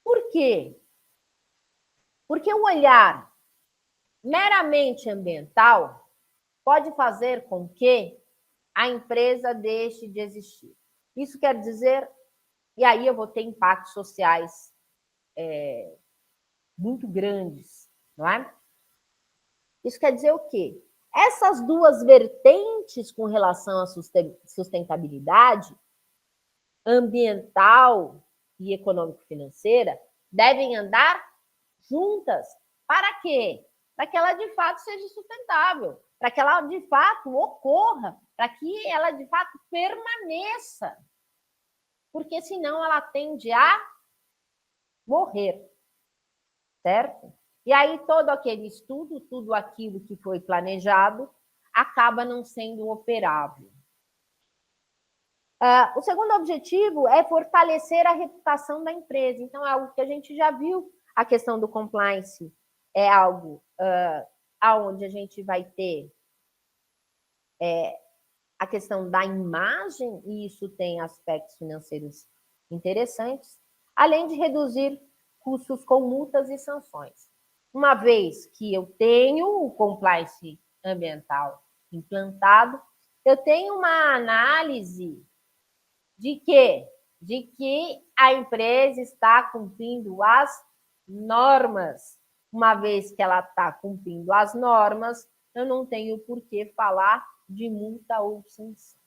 Por quê? Porque o olhar meramente ambiental pode fazer com que a empresa deixe de existir. Isso quer dizer, e aí eu vou ter impactos sociais muito grandes, não é? Isso quer dizer o quê? Essas duas vertentes com relação à sustentabilidade ambiental e econômico-financeira devem andar juntas. Para quê? Para que ela de fato seja sustentável, para que ela de fato ocorra, para que ela de fato permaneça. Porque senão ela tende a morrer, certo? E aí todo aquele estudo, tudo aquilo que foi planejado, acaba não sendo operável. O segundo objetivo é fortalecer a reputação da empresa. Então, é algo que a gente já viu. A questão do compliance é algo onde a gente vai ter a questão da imagem, e isso tem aspectos financeiros interessantes, além de reduzir custos com multas e sanções. Uma vez que eu tenho o compliance ambiental implantado, eu tenho uma análise de quê? De que a empresa está cumprindo as normas. Uma vez que ela está cumprindo as normas, eu não tenho por que falar de multa ou sanção.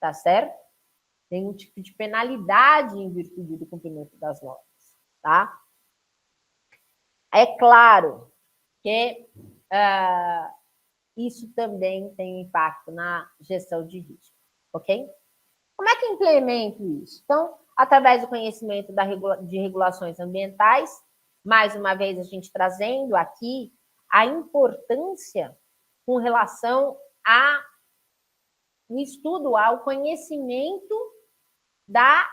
Tá certo? Tem um tipo de penalidade em virtude do cumprimento das normas. Tá? É claro que isso também tem impacto na gestão de risco. Ok? Como é que eu implemento isso? Então, através do conhecimento de regulações ambientais, mais uma vez a gente trazendo aqui a importância com relação ao estudo, ao conhecimento da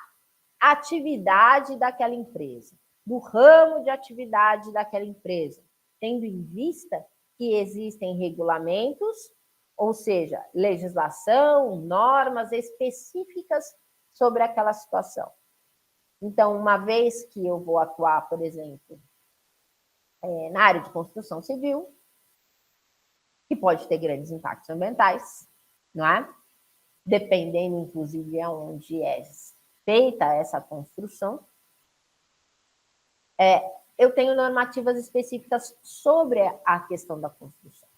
atividade daquela empresa, do ramo de atividade daquela empresa, tendo em vista que existem regulamentos, ou seja, legislação, normas específicas sobre aquela situação. Então, uma vez que eu vou atuar, por exemplo, na área de construção civil, que pode ter grandes impactos ambientais, não é? Dependendo, inclusive, aonde é feita essa construção, eu tenho normativas específicas sobre a questão da construção,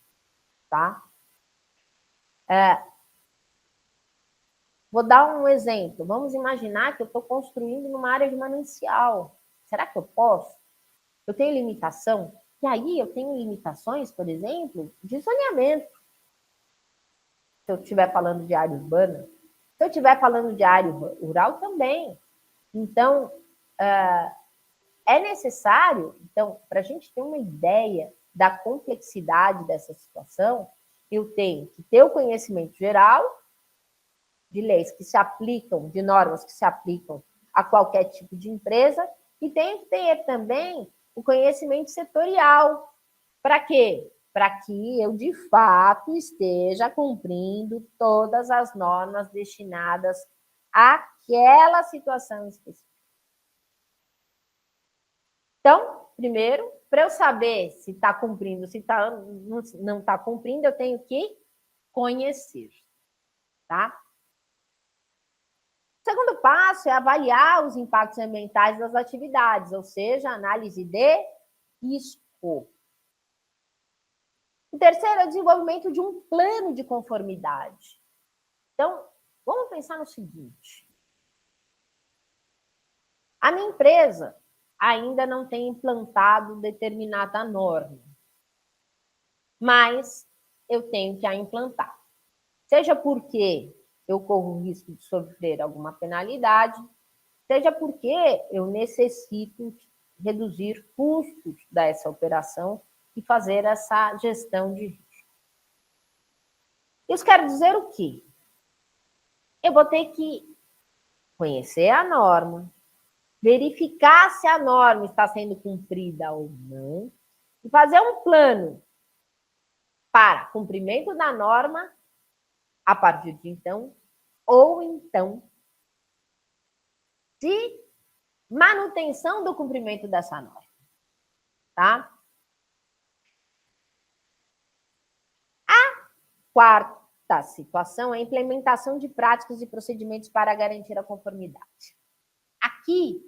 tá? Vou dar um exemplo. Vamos imaginar que eu estou construindo numa área de manancial. Será que eu posso? Eu tenho limitação? E aí eu tenho limitações, por exemplo, de zoneamento. Se eu estiver falando de área urbana. Se eu estiver falando de área rural, também. Então, é necessário, então, para a gente ter uma ideia da complexidade dessa situação, eu tenho que ter o conhecimento geral de leis que se aplicam, de normas que se aplicam a qualquer tipo de empresa, e tenho que ter também o conhecimento setorial. Para quê? Para que eu, de fato, esteja cumprindo todas as normas destinadas àquela situação específica. Então, primeiro, para eu saber se está cumprindo, se não está cumprindo, eu tenho que conhecer, tá? O segundo passo é avaliar os impactos ambientais das atividades, ou seja, análise de risco. O terceiro é o desenvolvimento de um plano de conformidade. Então, vamos pensar no seguinte. A minha empresa ainda não tem implantado determinada norma, mas eu tenho que a implantar. Seja porque eu corro o risco de sofrer alguma penalidade, seja porque eu necessito reduzir custos dessa operação e fazer essa gestão de risco. Isso quer dizer o quê? Eu vou ter que conhecer a norma, verificar se a norma está sendo cumprida ou não, e fazer um plano para cumprimento da norma a partir de então, ou então de manutenção do cumprimento dessa norma, tá? A quarta situação é a implementação de práticas e procedimentos para garantir a conformidade. Aqui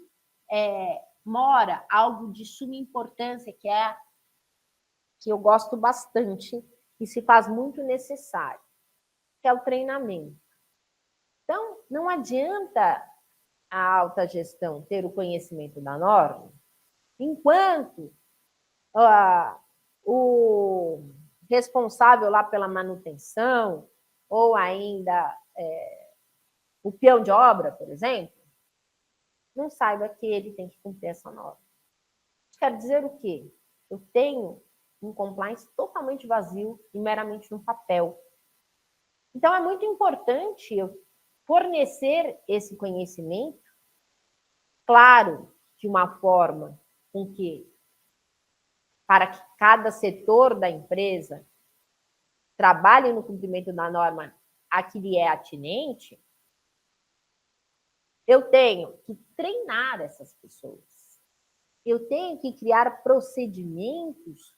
mora algo de suma importância, que eu gosto bastante e se faz muito necessário, que é o treinamento. Então, não adianta a alta gestão ter o conhecimento da norma, enquanto o responsável lá pela manutenção, ou ainda o peão de obra, por exemplo, não saiba que ele tem que cumprir essa norma. Isso quer dizer o quê? Eu tenho um compliance totalmente vazio e meramente no papel. Então, é muito importante eu fornecer esse conhecimento, claro, de uma forma com que, para que cada setor da empresa trabalhe no cumprimento da norma a que lhe é atinente, eu tenho que treinar essas pessoas. Eu tenho que criar procedimentos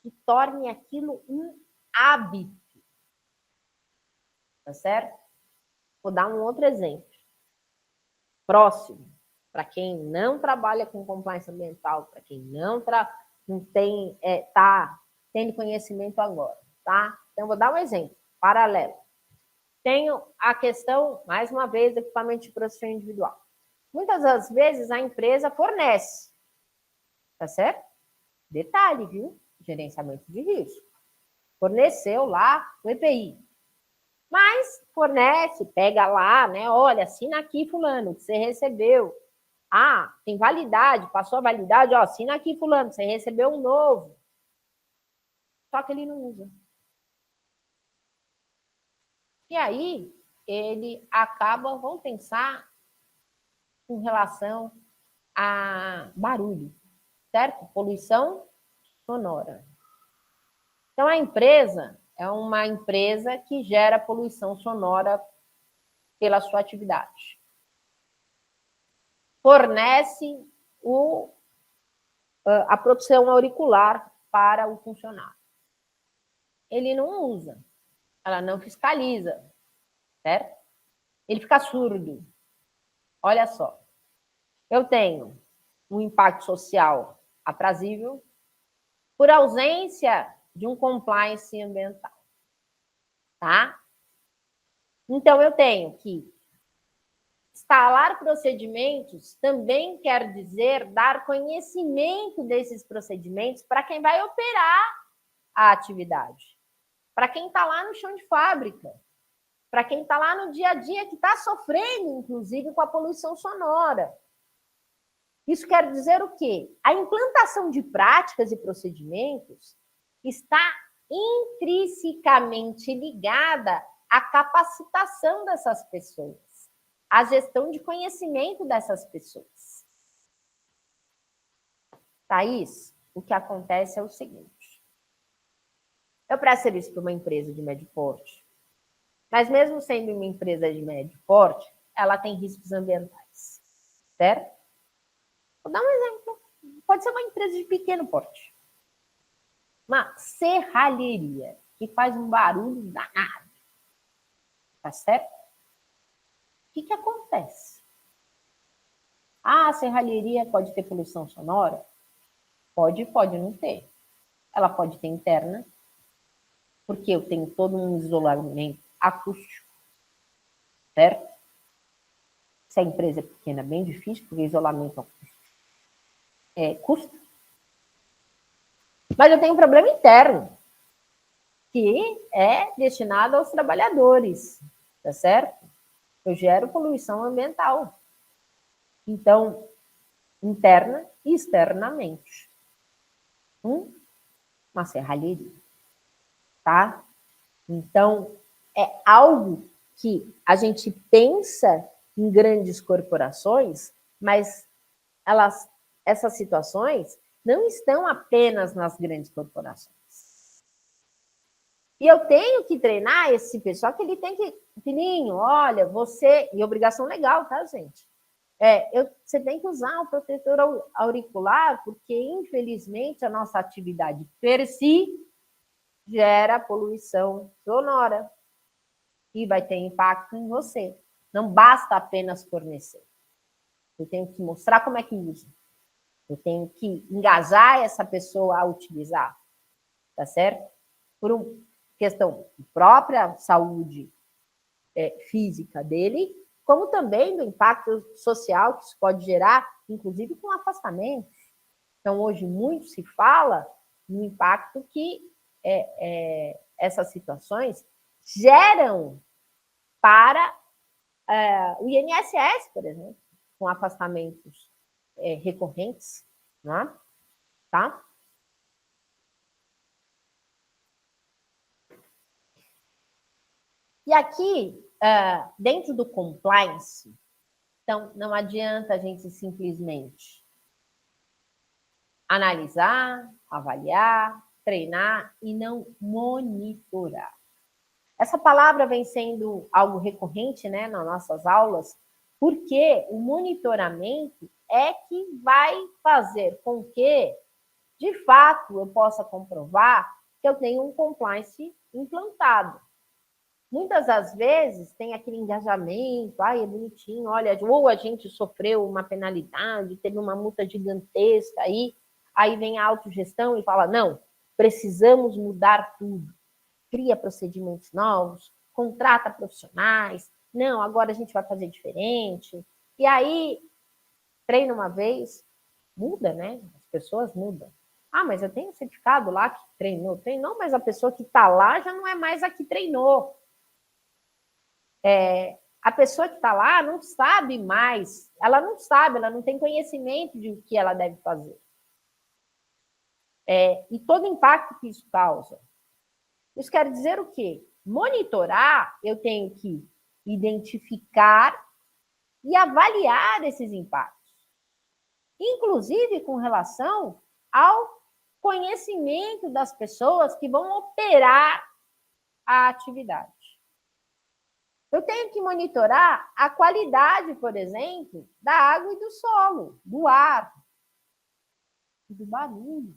que tornem aquilo um hábito. Tá certo? Vou dar um outro exemplo. Próximo, para quem não trabalha com compliance ambiental, para quem não tem, tá tendo conhecimento agora, tá? Então, vou dar um exemplo, paralelo. Tenho a questão, mais uma vez, do equipamento de proteção individual. Muitas das vezes a empresa fornece, tá certo? Detalhe, viu? Gerenciamento de risco. Forneceu lá o EPI. Mas fornece, pega lá, né? Olha, assina aqui, fulano, que você recebeu. Ah, tem validade, passou a validade, ó, assina aqui, fulano, você recebeu um novo. Só que ele não usa. E aí, ele acaba, vamos pensar com relação a barulho, certo? Poluição sonora. Então, a empresa é uma empresa que gera poluição sonora pela sua atividade. Fornece a proteção auricular para o funcionário. Ele não usa, ela não fiscaliza, certo? Ele fica surdo. Olha só, eu tenho um impacto social aprazível por ausência de um compliance ambiental, tá? Então, eu tenho que instalar procedimentos também quer dizer dar conhecimento desses procedimentos para quem vai operar a atividade, para quem está lá no chão de fábrica, para quem está lá no dia a dia, que está sofrendo, inclusive, com a poluição sonora. Isso quer dizer o quê? A implantação de práticas e procedimentos está intrinsecamente ligada à capacitação dessas pessoas, à gestão de conhecimento dessas pessoas. Thaís, o que acontece é o seguinte. Eu presto serviço para uma empresa de médio porte, mas mesmo sendo uma empresa de médio porte, ela tem riscos ambientais, certo? Vou dar um exemplo. Pode ser uma empresa de pequeno porte. Uma serralheria, que faz um barulho danado. Tá certo? O que acontece? A serralheria pode ter poluição sonora? Pode não ter. Ela pode ter interna, porque eu tenho todo um isolamento acústico, certo? Se a empresa é pequena, é bem difícil, porque isolamento acústico custa. Mas eu tenho um problema interno, que é destinado aos trabalhadores, tá certo? Eu gero poluição ambiental. Então, interna e externamente. Uma serralheria, tá? Então, é algo que a gente pensa em grandes corporações, mas essas situações não estão apenas nas grandes corporações. E eu tenho que treinar esse pessoal que ele tem que... Filhinho, olha, você... E obrigação legal, tá, gente? Você tem que usar o protetor auricular, porque, infelizmente, a nossa atividade per si gera poluição sonora e vai ter impacto em você. Não basta apenas fornecer. Eu tenho que mostrar como é que usa. Eu tenho que engajar essa pessoa a utilizar, tá certo? Por uma questão de própria saúde física dele, como também do impacto social que isso pode gerar, inclusive com afastamentos. Então, hoje, muito se fala no impacto que essas situações geram para o INSS, por exemplo, com afastamentos recorrentes, né? Tá? E aqui, dentro do compliance, então, não adianta a gente simplesmente analisar, avaliar, treinar e não monitorar. Essa palavra vem sendo algo recorrente, né, nas nossas aulas, porque o monitoramento é que vai fazer com que, de fato, eu possa comprovar que eu tenho um compliance implantado. Muitas das vezes tem aquele engajamento, é bonitinho, olha, ou a gente sofreu uma penalidade, teve uma multa gigantesca aí vem a autogestão e fala, não, precisamos mudar tudo. Cria procedimentos novos, contrata profissionais, não, agora a gente vai fazer diferente. E aí, treina uma vez, muda, né? As pessoas mudam. Mas eu tenho um certificado lá que treinou, mas a pessoa que está lá já não é mais a que treinou. A pessoa que está lá não sabe mais, ela não tem conhecimento de o que ela deve fazer. E todo o impacto que isso causa. Isso quer dizer o quê? Monitorar, eu tenho que identificar e avaliar esses impactos. Inclusive com relação ao conhecimento das pessoas que vão operar a atividade. Eu tenho que monitorar a qualidade, por exemplo, da água e do solo, do ar, do barulho.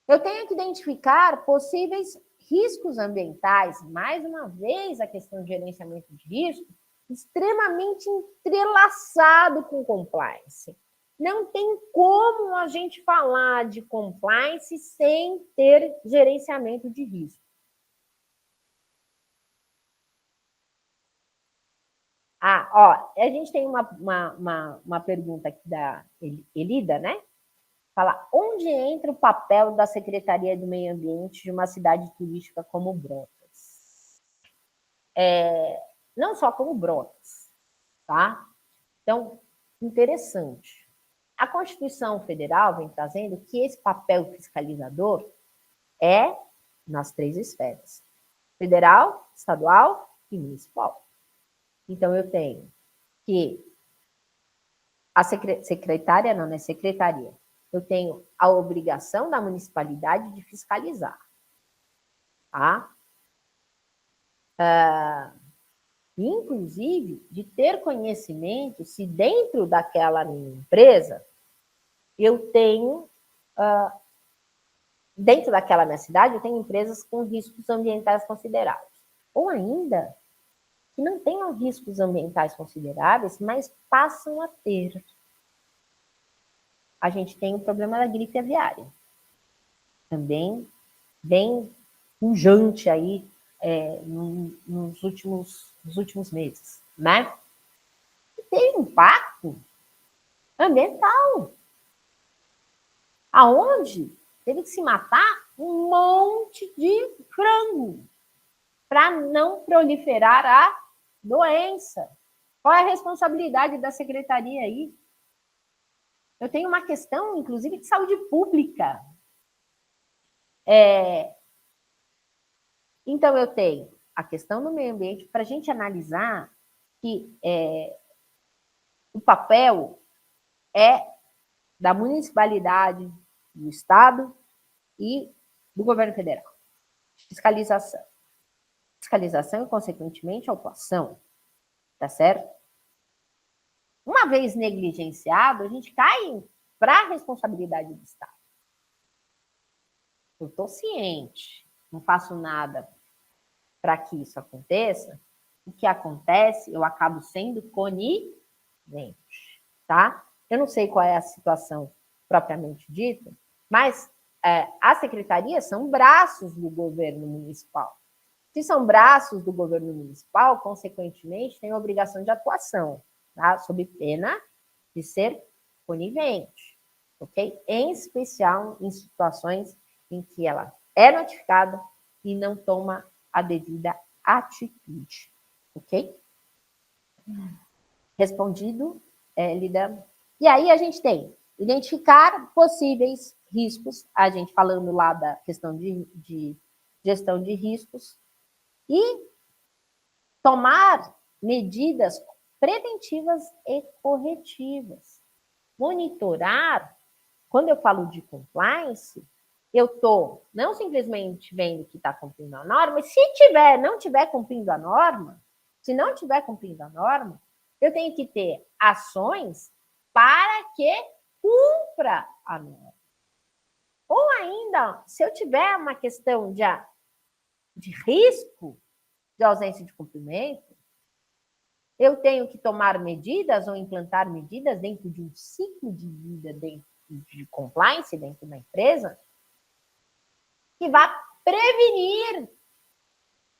Eu tenho que identificar possíveis riscos ambientais, mais uma vez a questão de gerenciamento de risco, extremamente entrelaçado com compliance. Não tem como a gente falar de compliance sem ter gerenciamento de risco. A gente tem uma pergunta aqui da Elida, né? Fala, onde entra o papel da Secretaria do Meio Ambiente de uma cidade turística como Brotas? Não só como Brotas, tá? Então, interessante. A Constituição Federal vem trazendo que esse papel fiscalizador é nas 3 esferas: federal, estadual e municipal. Então, eu tenho que a secretária, não é secretaria, eu tenho a obrigação da municipalidade de fiscalizar, tá? Inclusive, de ter conhecimento se dentro daquela minha empresa eu tenho, dentro daquela minha cidade, eu tenho empresas com riscos ambientais consideráveis. Ou ainda, que não tenham riscos ambientais consideráveis, mas passam a ter. A gente tem o problema da gripe aviária. Também bem pujante aí nos últimos meses, né? E tem impacto ambiental. Aonde teve que se matar um monte de frango para não proliferar a doença. Qual é a responsabilidade da secretaria aí? Eu tenho uma questão, inclusive, de saúde pública. Então, eu tenho a questão do meio ambiente para a gente analisar que o papel é da municipalidade, do Estado e do governo federal. Fiscalização. Fiscalização e, consequentemente, autuação. Tá certo? Uma vez negligenciado, a gente cai para a responsabilidade do Estado. Eu estou ciente, não faço nada para que isso aconteça. O que acontece, eu acabo sendo conivente, tá? Eu não sei qual é a situação propriamente dita, mas as secretarias são braços do governo municipal. Se são braços do governo municipal, consequentemente, tem obrigação de atuação, tá? Sob pena de ser conivente, ok? Em especial em situações em que ela é notificada e não toma a devida atitude, ok? Respondido, Lida. E aí a gente tem identificar possíveis riscos, a gente falando lá da questão de gestão de riscos, e tomar medidas preventivas e corretivas. Monitorar, quando eu falo de compliance, eu estou não simplesmente vendo que está cumprindo a norma, e se não estiver cumprindo a norma, se não estiver cumprindo a norma, eu tenho que ter ações para que cumpra a norma. Ou ainda, se eu tiver uma questão de risco de ausência de cumprimento, eu tenho que tomar medidas ou implantar medidas dentro de um ciclo de vida dentro de compliance dentro da empresa que vá prevenir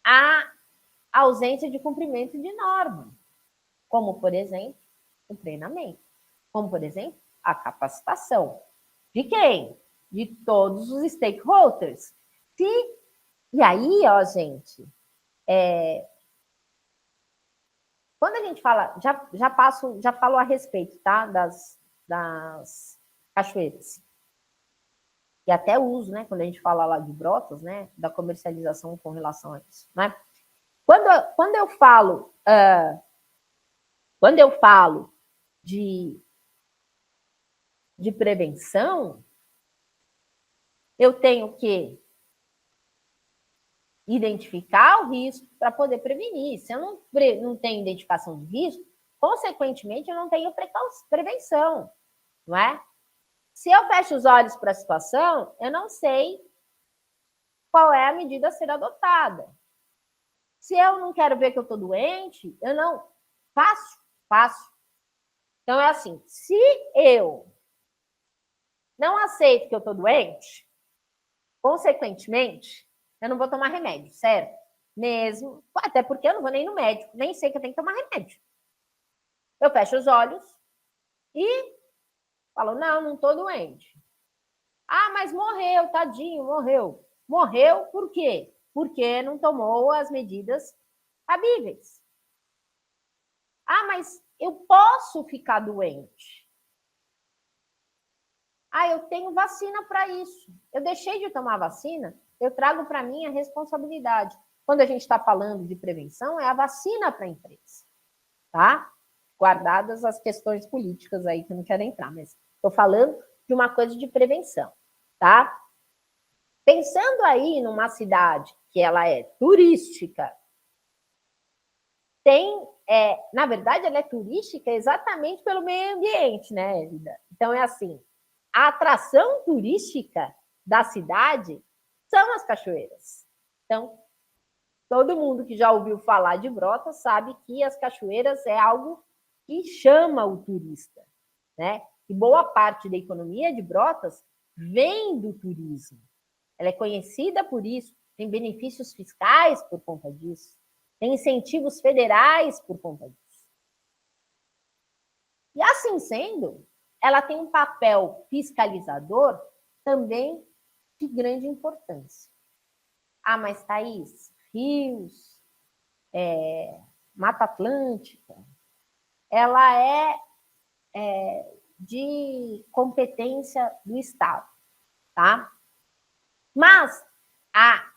a ausência de cumprimento de norma, como, por exemplo, o treinamento, como, por exemplo, a capacitação. De quem? De todos os stakeholders. E aí, ó, gente, quando a gente fala, já falo a respeito, tá? Das cachoeiras. E até uso, né? Quando a gente fala lá de brotas, né? Da comercialização com relação a isso, né? Quando eu falo de prevenção, eu tenho que identificar o risco para poder prevenir. Se eu não tenho identificação de risco, consequentemente, eu não tenho prevenção, não é? Se eu fecho os olhos para a situação, eu não sei qual é a medida a ser adotada. Se eu não quero ver que eu estou doente, eu não faço. Então, é assim, se eu não aceito que eu estou doente, consequentemente, eu não vou tomar remédio, certo? Mesmo, até porque eu não vou nem no médico, nem sei que eu tenho que tomar remédio. Eu fecho os olhos e falo, não estou doente. Ah, mas morreu, tadinho, morreu. Morreu por quê? Porque não tomou as medidas cabíveis. Ah, mas eu posso ficar doente. Eu tenho vacina para isso. Eu deixei de tomar vacina, eu trago para mim a responsabilidade. Quando a gente está falando de prevenção, é a vacina para a empresa, tá? Guardadas as questões políticas aí que eu não quero entrar, mas estou falando de uma coisa de prevenção, tá? Pensando aí numa cidade que ela é turística, na verdade, ela é turística exatamente pelo meio ambiente, né, Elida? Então, é assim, a atração turística da cidade são as cachoeiras. Então, todo mundo que já ouviu falar de Brotas sabe que as cachoeiras é algo que chama o turista, né? E boa parte da economia de Brotas vem do turismo. Ela é conhecida por isso, tem benefícios fiscais por conta disso, tem incentivos federais por conta disso. E assim sendo, ela tem um papel fiscalizador também de grande importância. Mas Thaís, rios, Mata Atlântica, ela é de competência do Estado, tá? Mas a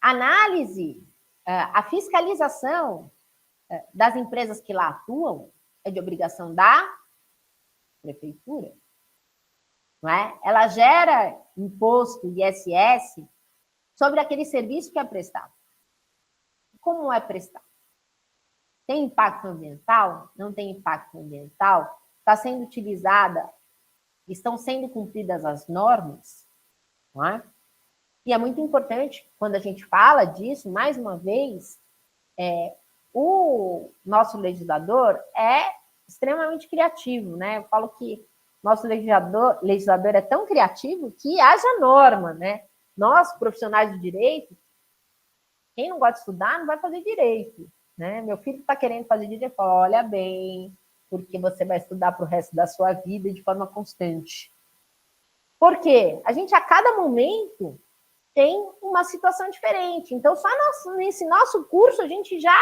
análise, a fiscalização das empresas que lá atuam é de obrigação da prefeitura, não é? Ela gera imposto ISS sobre aquele serviço que é prestado. Como é prestado? Tem impacto ambiental? Não tem impacto ambiental? Está sendo utilizada? Estão sendo cumpridas as normas? Não é? E é muito importante, quando a gente fala disso, mais uma vez, o nosso legislador é extremamente criativo, né? Eu falo que nosso legislador é tão criativo que haja norma, né? Nós, profissionais do direito, quem não gosta de estudar não vai fazer direito, né? Meu filho está querendo fazer direito, eu falo, olha bem, porque você vai estudar para o resto da sua vida de forma constante. Por quê? A gente, a cada momento, tem uma situação diferente. Então, só nesse nosso curso, a gente já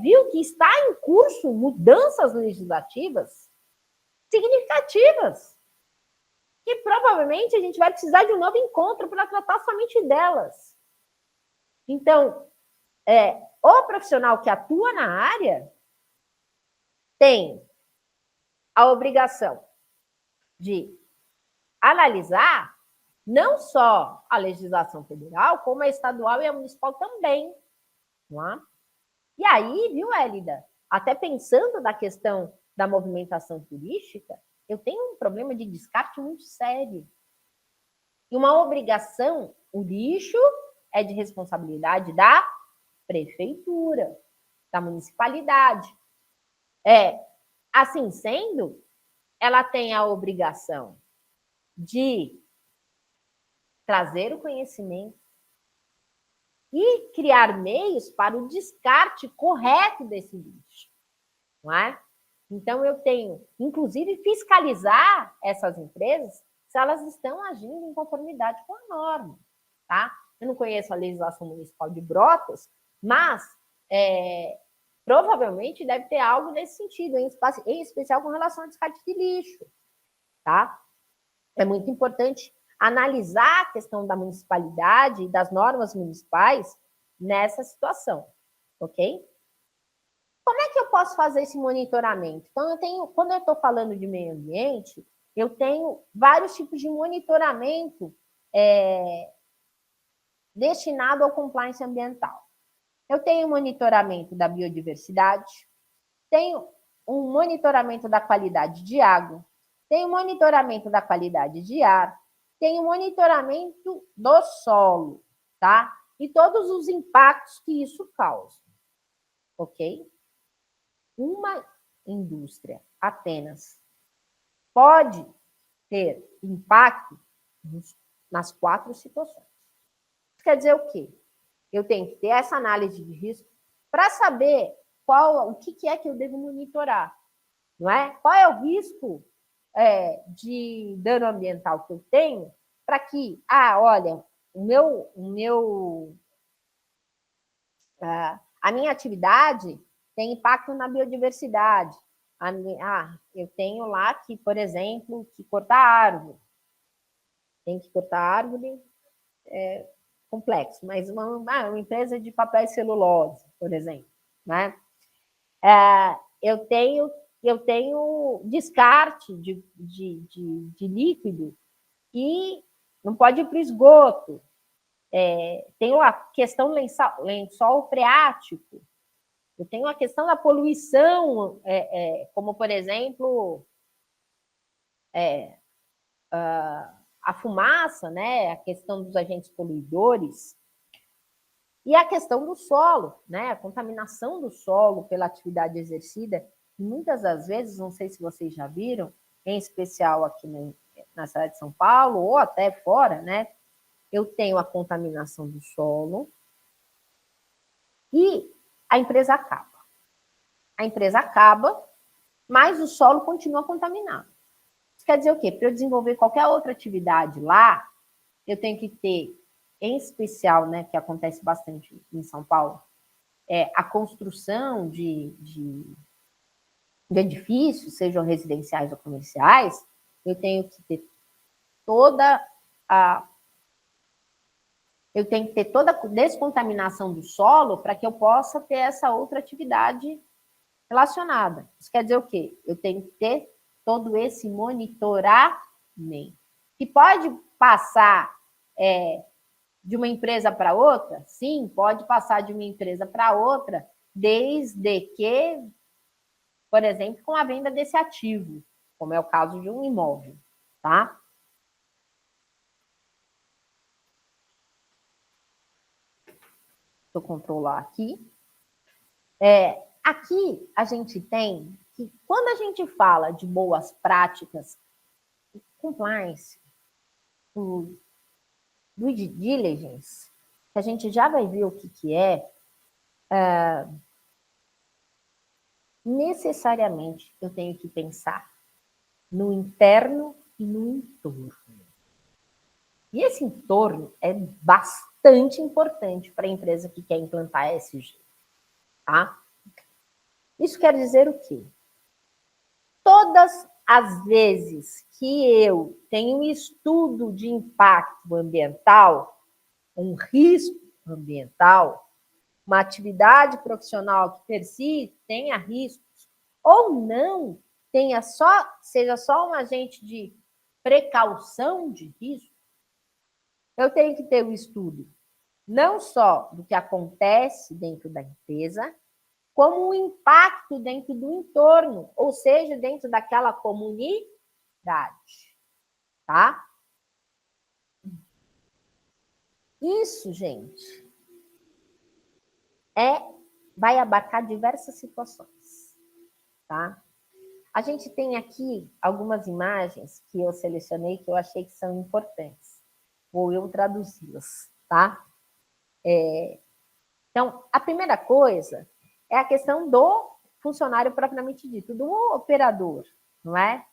viu que está em curso mudanças legislativas significativas, que provavelmente a gente vai precisar de um novo encontro para tratar somente delas. Então, o profissional que atua na área tem a obrigação de analisar não só a legislação federal, como a estadual e a municipal também. Não é? E aí, viu, Élida, até pensando na questão da movimentação turística, eu tenho um problema de descarte muito sério. E uma obrigação, o lixo é de responsabilidade da prefeitura, da municipalidade. Assim sendo, ela tem a obrigação de trazer o conhecimento e criar meios para o descarte correto desse lixo, não é? Então, eu tenho, inclusive, fiscalizar essas empresas se elas estão agindo em conformidade com a norma, tá? Eu não conheço a legislação municipal de Brotas, mas provavelmente deve ter algo nesse sentido, em especial com relação ao descarte de lixo, tá? É muito importante analisar a questão da municipalidade e das normas municipais nessa situação, ok? Como é que eu posso fazer esse monitoramento? Então, quando eu estou falando de meio ambiente, eu tenho vários tipos de monitoramento destinado ao compliance ambiental. Eu tenho monitoramento da biodiversidade, tenho um monitoramento da qualidade de água, tenho monitoramento da qualidade de ar, tenho monitoramento do solo, tá? E todos os impactos que isso causa, ok? Uma indústria apenas pode ter impacto nas 4 situações. Isso quer dizer o quê? Eu tenho que ter essa análise de risco para saber o que é que eu devo monitorar, não é? Qual é o risco de dano ambiental que eu tenho para que, olha, A minha atividade tem impacto na biodiversidade. Eu tenho lá que, por exemplo, que cortar árvore. Tem que cortar árvore, complexo, mas uma empresa de papel e celulose, por exemplo, né? Eu tenho descarte de líquido e não pode ir para o esgoto. Tenho a questão lençol freático. Eu tenho a questão da poluição, como, por exemplo, a fumaça, né? A questão dos agentes poluidores. E a questão do solo, né? A contaminação do solo pela atividade exercida. Muitas das vezes, não sei se vocês já viram, em especial aqui na cidade de São Paulo, ou até fora, né? Eu tenho a contaminação do solo e a empresa acaba. A empresa acaba, mas o solo continua contaminado. Isso quer dizer o quê? Para eu desenvolver qualquer outra atividade lá, eu tenho que ter, em especial, né, que acontece bastante em São Paulo, a construção de edifícios, sejam residenciais ou comerciais, eu tenho que ter toda a descontaminação do solo para que eu possa ter essa outra atividade relacionada. Isso quer dizer o quê? Eu tenho que ter todo esse monitoramento, que pode passar de uma empresa para outra? Sim, pode passar de uma empresa para outra, desde que, por exemplo, com a venda desse ativo, como é o caso de um imóvel, tá? Deixa eu controlar aqui. Aqui a gente tem que, quando a gente fala de boas práticas, compliance, do due diligence, que a gente já vai ver o que é, necessariamente eu tenho que pensar no interno e no entorno. E esse entorno é bastante importante para a empresa que quer implantar ESG, tá? Isso quer dizer o quê? Todas as vezes que eu tenho um estudo de impacto ambiental, um risco ambiental, uma atividade profissional que per si tenha riscos, ou não seja só um agente de precaução de risco, eu tenho que ter o estudo não só do que acontece dentro da empresa, como o impacto dentro do entorno, ou seja, dentro daquela comunidade, tá? Isso, gente, vai abarcar diversas situações, tá? A gente tem aqui algumas imagens que eu selecionei que eu achei que são importantes. Vou eu traduzi-las, tá? Então, a primeira coisa é a questão do funcionário propriamente dito, do operador, não é?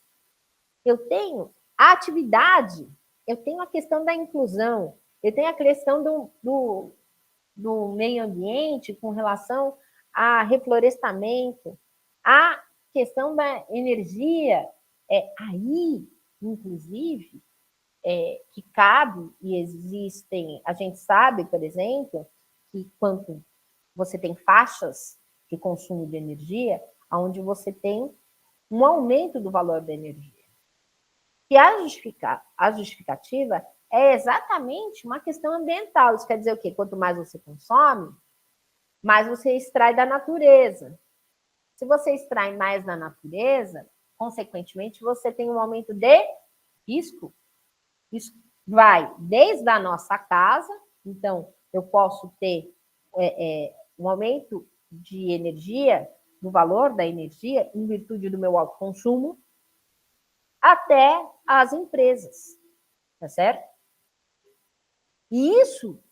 Eu tenho a atividade, eu tenho a questão da inclusão, eu tenho a questão do meio ambiente com relação a reflorestamento, a questão da energia, aí, inclusive, que cabe e existem, a gente sabe, por exemplo, que quando você tem faixas de consumo de energia, onde você tem um aumento do valor da energia. E a justificativa é exatamente uma questão ambiental. Isso quer dizer o quê? Quanto mais você consome, mais você extrai da natureza. Se você extrai mais da natureza, consequentemente, você tem um aumento de risco. Isso vai desde a nossa casa, então eu posso ter um aumento de energia, do valor da energia, em virtude do meu alto consumo, até as empresas, tá certo? E isso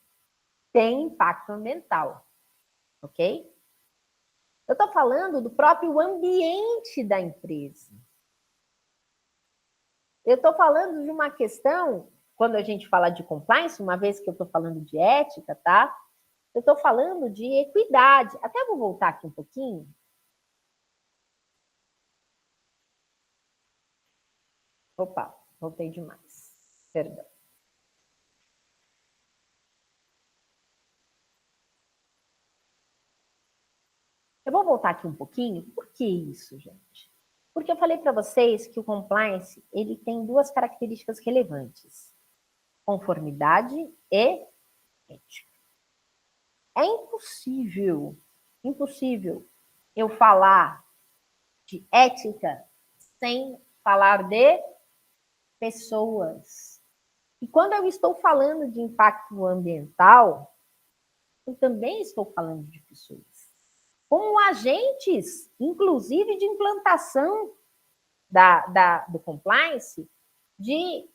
tem impacto ambiental, ok? Eu estou falando do próprio ambiente da empresa. Eu estou falando de uma questão, quando a gente fala de compliance, uma vez que eu estou falando de ética, tá? eu estou falando de equidade. Até vou voltar aqui um pouquinho. Opa, voltei demais. Perdão. Eu vou voltar aqui um pouquinho. Por que isso, gente? Porque eu falei para vocês que o compliance ele tem duas características relevantes: conformidade e ética. É impossível eu falar de ética sem falar de pessoas. E quando eu estou falando de impacto ambiental, eu também estou falando de pessoas. Como agentes, inclusive de implantação do compliance, de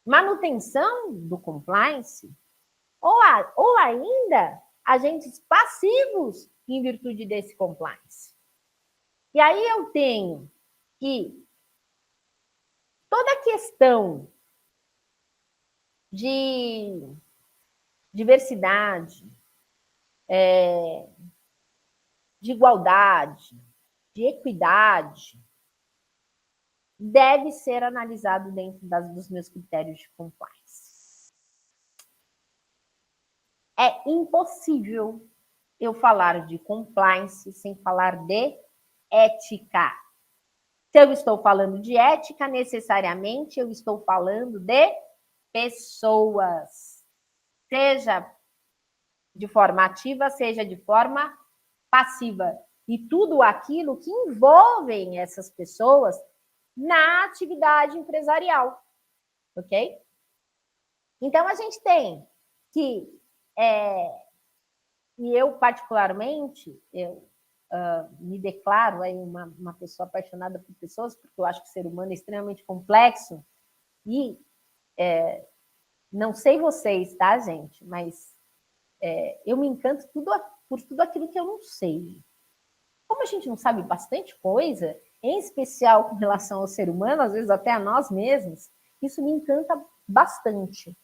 manutenção do compliance, ou ainda agentes passivos em virtude desse compliance. E aí eu tenho que toda a questão de diversidade, de igualdade, de equidade, deve ser analisado dentro dos meus critérios de compliance. É impossível eu falar de compliance sem falar de ética. Se eu estou falando de ética, necessariamente eu estou falando de pessoas, seja de forma ativa, seja de forma passiva. E tudo aquilo que envolvem essas pessoas na atividade empresarial, ok? Então, a gente tem que, e eu particularmente, eu me declaro aí uma pessoa apaixonada por pessoas, porque eu acho que o ser humano é extremamente complexo, e não sei vocês, tá, gente? Mas eu me encanto por tudo aquilo que eu não sei. Como a gente não sabe bastante coisa, em especial com relação ao ser humano, às vezes até a nós mesmos, isso me encanta bastante.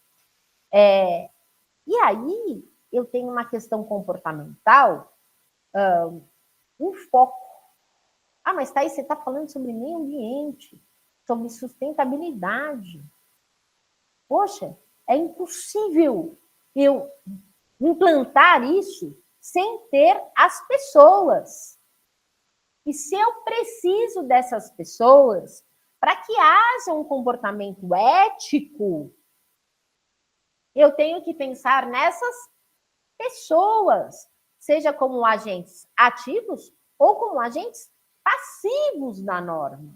E aí eu tenho uma questão comportamental, um foco. Ah, mas Thaís, você está falando sobre meio ambiente, sobre sustentabilidade. Poxa, é impossível eu implantar isso sem ter as pessoas. E se eu preciso dessas pessoas para que haja um comportamento ético, eu tenho que pensar nessas pessoas, seja como agentes ativos ou como agentes passivos da norma,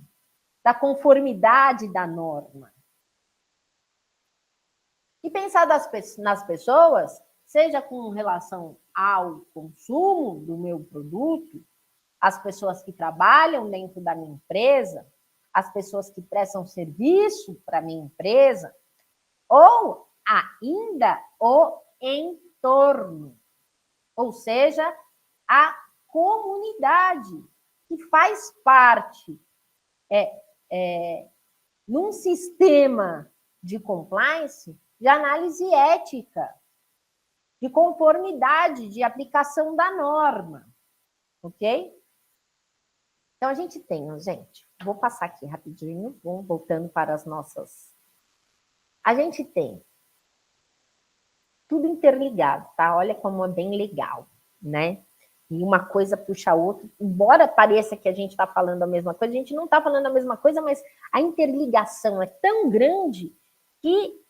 da conformidade da norma. E pensar nas pessoas, seja com relação ao consumo do meu produto, as pessoas que trabalham dentro da minha empresa, as pessoas que prestam serviço para a minha empresa, ou ainda o entorno, ou seja, a comunidade, que faz parte num sistema de compliance, de análise ética, de conformidade, de aplicação da norma, ok? Então, a gente tem, gente, vou passar aqui rapidinho, vamos voltando para as nossas... A gente tem tudo interligado, tá? Olha como é bem legal, né? E uma coisa puxa a outra, embora pareça que a gente está falando a mesma coisa, a gente não está falando a mesma coisa, mas a interligação é tão grande que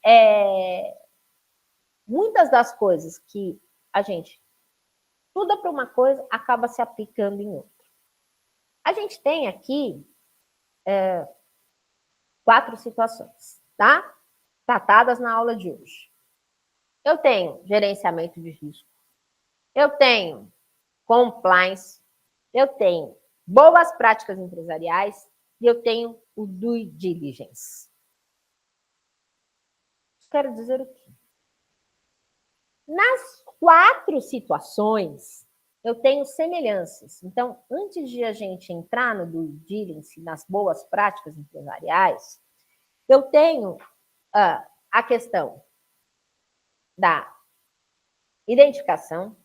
muitas das coisas que a gente estuda para uma coisa acaba se aplicando em outra. A gente tem aqui 4 situações, tá? Tratadas na aula de hoje. Eu tenho gerenciamento de risco, eu tenho compliance, eu tenho boas práticas empresariais e eu tenho o due diligence. Quero dizer o quê? Nas 4 situações, eu tenho semelhanças. Então, antes de a gente entrar no due diligence, nas boas práticas empresariais, eu tenho a questão da identificação,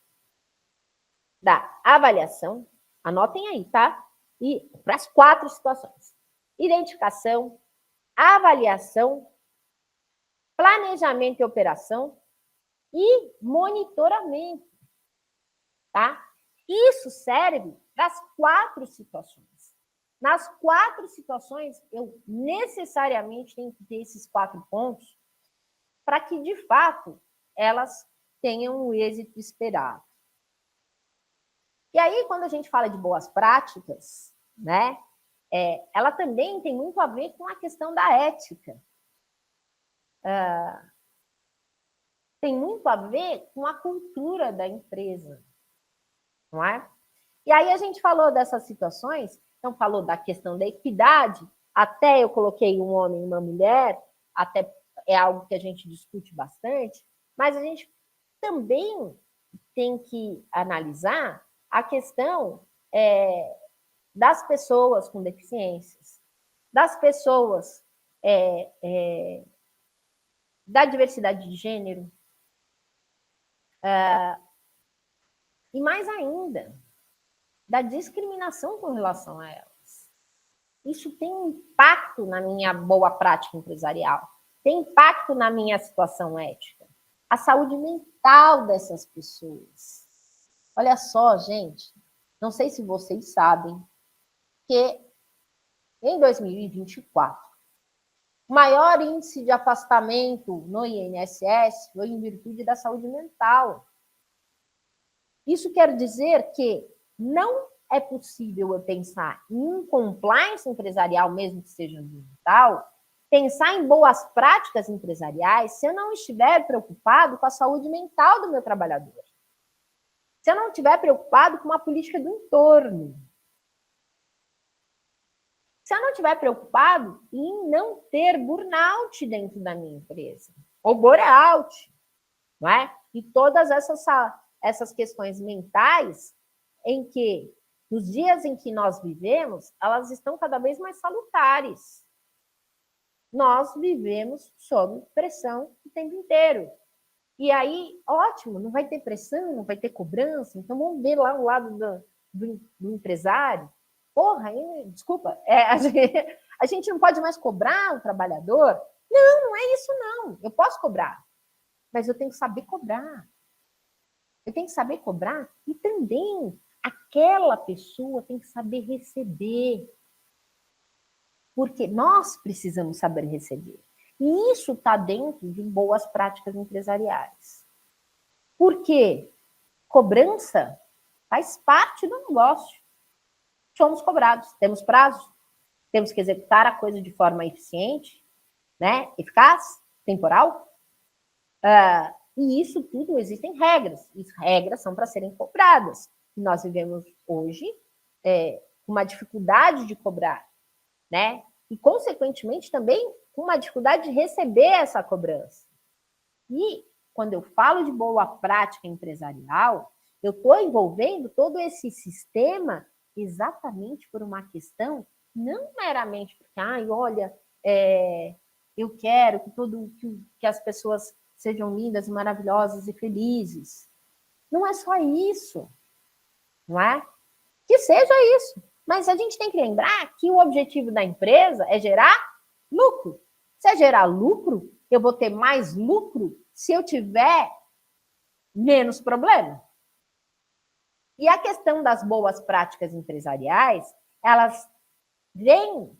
da avaliação, anotem aí, tá? E para as 4 situações: identificação, avaliação, planejamento e operação e monitoramento, tá? Isso serve para as 4 situações. Nas 4 situações, eu necessariamente tenho que ter esses 4 pontos para que, de fato, elas tenham o êxito esperado. E aí, quando a gente fala de boas práticas, né, ela também tem muito a ver com a questão da ética. Tem muito a ver com a cultura da empresa, não é? E aí a gente falou dessas situações, então falou da questão da equidade, até eu coloquei um homem e uma mulher, até é algo que a gente discute bastante, mas a gente também tem que analisar a questão das pessoas com deficiências, das pessoas da diversidade de gênero, e mais ainda, da discriminação com relação a elas. Isso tem um impacto na minha boa prática empresarial, tem impacto na minha situação ética, a saúde mental dessas pessoas. Olha só, gente, não sei se vocês sabem que em 2024, o maior índice de afastamento no INSS foi em virtude da saúde mental. Isso quer dizer que não é possível eu pensar em compliance empresarial, mesmo que seja ambiental, pensar em boas práticas empresariais se eu não estiver preocupado com a saúde mental do meu trabalhador. Se eu não estiver preocupado com uma política do entorno. Se eu não estiver preocupado em não ter burnout dentro da minha empresa, ou burnout, não é? E todas essas questões mentais em que, nos dias em que nós vivemos, elas estão cada vez mais salutares. Nós vivemos sob pressão o tempo inteiro. E aí, ótimo, não vai ter pressão, não vai ter cobrança, então vamos ver lá o lado do empresário. Porra, desculpa, a gente não pode mais cobrar o trabalhador? Não, não é isso não. Eu posso cobrar, mas eu tenho que saber cobrar. Eu tenho que saber cobrar e também aquela pessoa tem que saber receber. Porque nós precisamos saber receber. E isso está dentro de boas práticas empresariais. Por quê? Cobrança faz parte do negócio. Somos cobrados, temos prazo, temos que executar a coisa de forma eficiente, né? Eficaz, temporal. E isso tudo existem regras. E regras são para serem cobradas. E nós vivemos hoje uma dificuldade de cobrar, né? E, consequentemente, também com uma dificuldade de receber essa cobrança. E, quando eu falo de boa prática empresarial, eu estou envolvendo todo esse sistema exatamente por uma questão, não meramente porque, olha, eu quero que as pessoas sejam lindas, maravilhosas e felizes. Não é só isso, não é? Que seja isso. Mas a gente tem que lembrar que o objetivo da empresa é gerar lucro. Se é gerar lucro, eu vou ter mais lucro se eu tiver menos problema. E a questão das boas práticas empresariais, elas vêm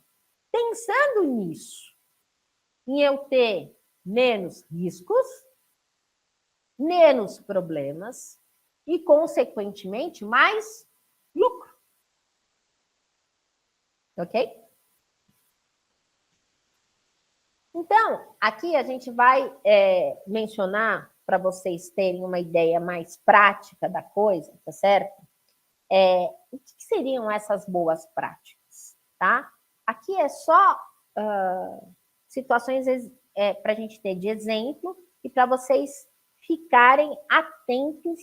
pensando nisso, em eu ter menos riscos, menos problemas e, consequentemente, mais lucro. Ok? Então, aqui a gente vai mencionar, para vocês terem uma ideia mais prática da coisa, tá certo? O que seriam essas boas práticas, tá? Aqui é só situações para a gente ter de exemplo e para vocês ficarem atentos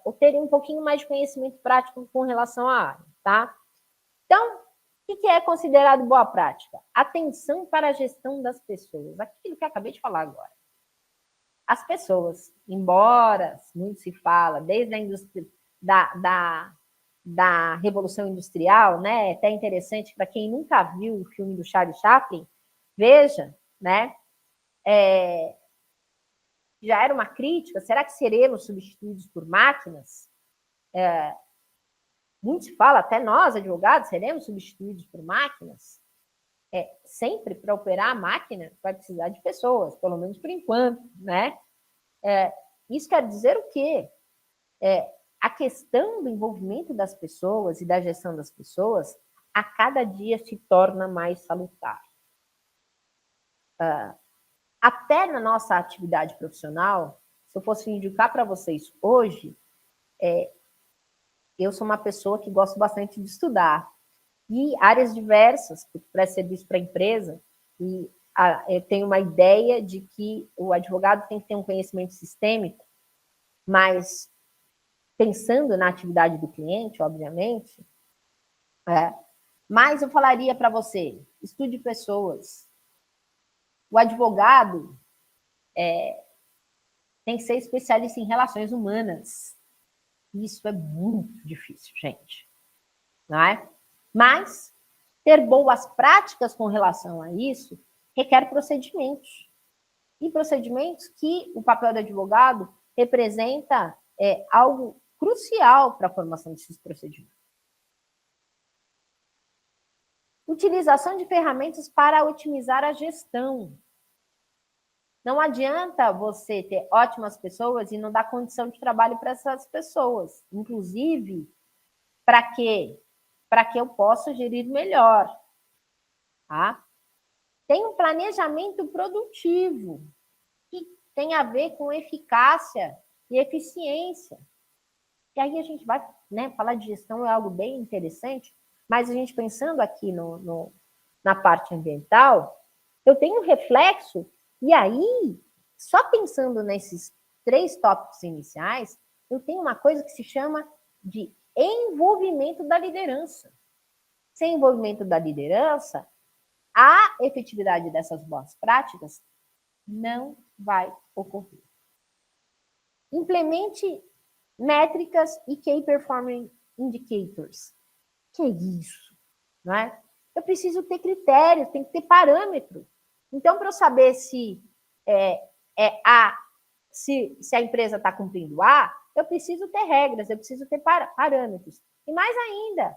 ou terem um pouquinho mais de conhecimento prático com relação à área, tá? Então, o que é considerado boa prática? Atenção para a gestão das pessoas. Aquilo que eu acabei de falar agora. as pessoas. Embora muito se fala, desde a indústria da Revolução Industrial, né? É até interessante para quem nunca viu o filme do Charlie Chaplin, veja, né? Já era uma crítica, será que seremos substituídos por máquinas? Muito se fala, até nós, advogados, seremos substituídos por máquinas? Sempre para operar a máquina vai precisar de pessoas, pelo menos por enquanto, né? Isso quer dizer o quê? A questão do envolvimento das pessoas e da gestão das pessoas a cada dia se torna mais salutar. Até na nossa atividade profissional, se eu fosse indicar para vocês hoje, eu sou uma pessoa que gosto bastante de estudar. E áreas diversas, para serviço para a empresa, e eu tenho uma ideia de que o advogado tem que ter um conhecimento sistêmico, mas pensando na atividade do cliente, obviamente, mas eu falaria para você, estude pessoas. O advogado tem que ser especialista em relações humanas. Isso é muito difícil, gente. Não é? Mas ter boas práticas com relação a isso requer procedimentos. E procedimentos que o papel do advogado representa algo crucial para a formação desses procedimentos. Utilização de ferramentas para otimizar a gestão. Não adianta você ter ótimas pessoas e não dar condição de trabalho para essas pessoas. Inclusive, para quê? Para que eu possa gerir melhor. Tá? Tem um planejamento produtivo, que tem a ver com eficácia e eficiência. E aí a gente vai, né, falar de gestão é algo bem interessante, mas a gente pensando aqui na parte ambiental, eu tenho um reflexo, e aí, só pensando nesses 3 tópicos iniciais, eu tenho uma coisa que se chama de envolvimento da liderança. Sem envolvimento da liderança, a efetividade dessas boas práticas não vai ocorrer. Implemente métricas e Key Performance Indicators. Que é isso? Não é? Eu preciso ter critérios, tem que ter parâmetro. Então, para eu saber se a empresa está cumprindo A, eu preciso ter regras, eu preciso ter parâmetros. E mais ainda,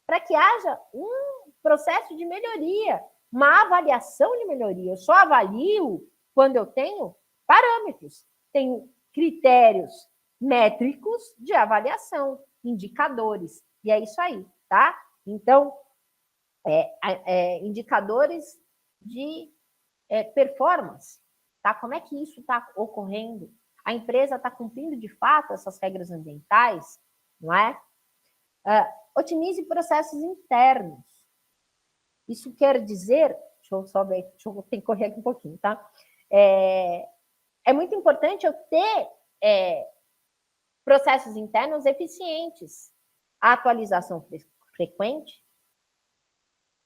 para que haja um processo de melhoria, uma avaliação de melhoria. Eu só avalio quando eu tenho parâmetros, tenho critérios métricos de avaliação, indicadores. E é isso aí, tá? Então, indicadores de performance, tá? Como é que isso está ocorrendo? A empresa está cumprindo de fato essas regras ambientais, não é? Otimize processos internos. Isso quer dizer, deixa eu ter que correr aqui um pouquinho, tá? É muito importante eu ter processos internos eficientes, a atualização frequente,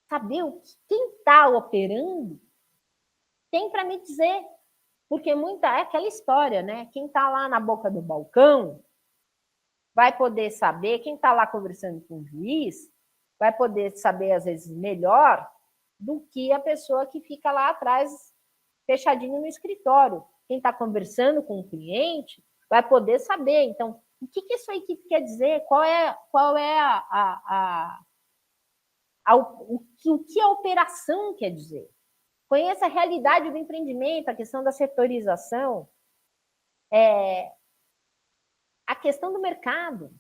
saber quem está operando tem para me dizer, porque é aquela história, né? Quem está lá na boca do balcão vai poder saber, quem está lá conversando com o juiz vai poder saber, às vezes, melhor do que a pessoa que fica lá atrás, fechadinho no escritório. Quem está conversando com o cliente vai poder saber. Então, o que essa equipe quer dizer? Qual é o que a operação quer dizer? Conheça a realidade do empreendimento, a questão da setorização, a questão do mercado.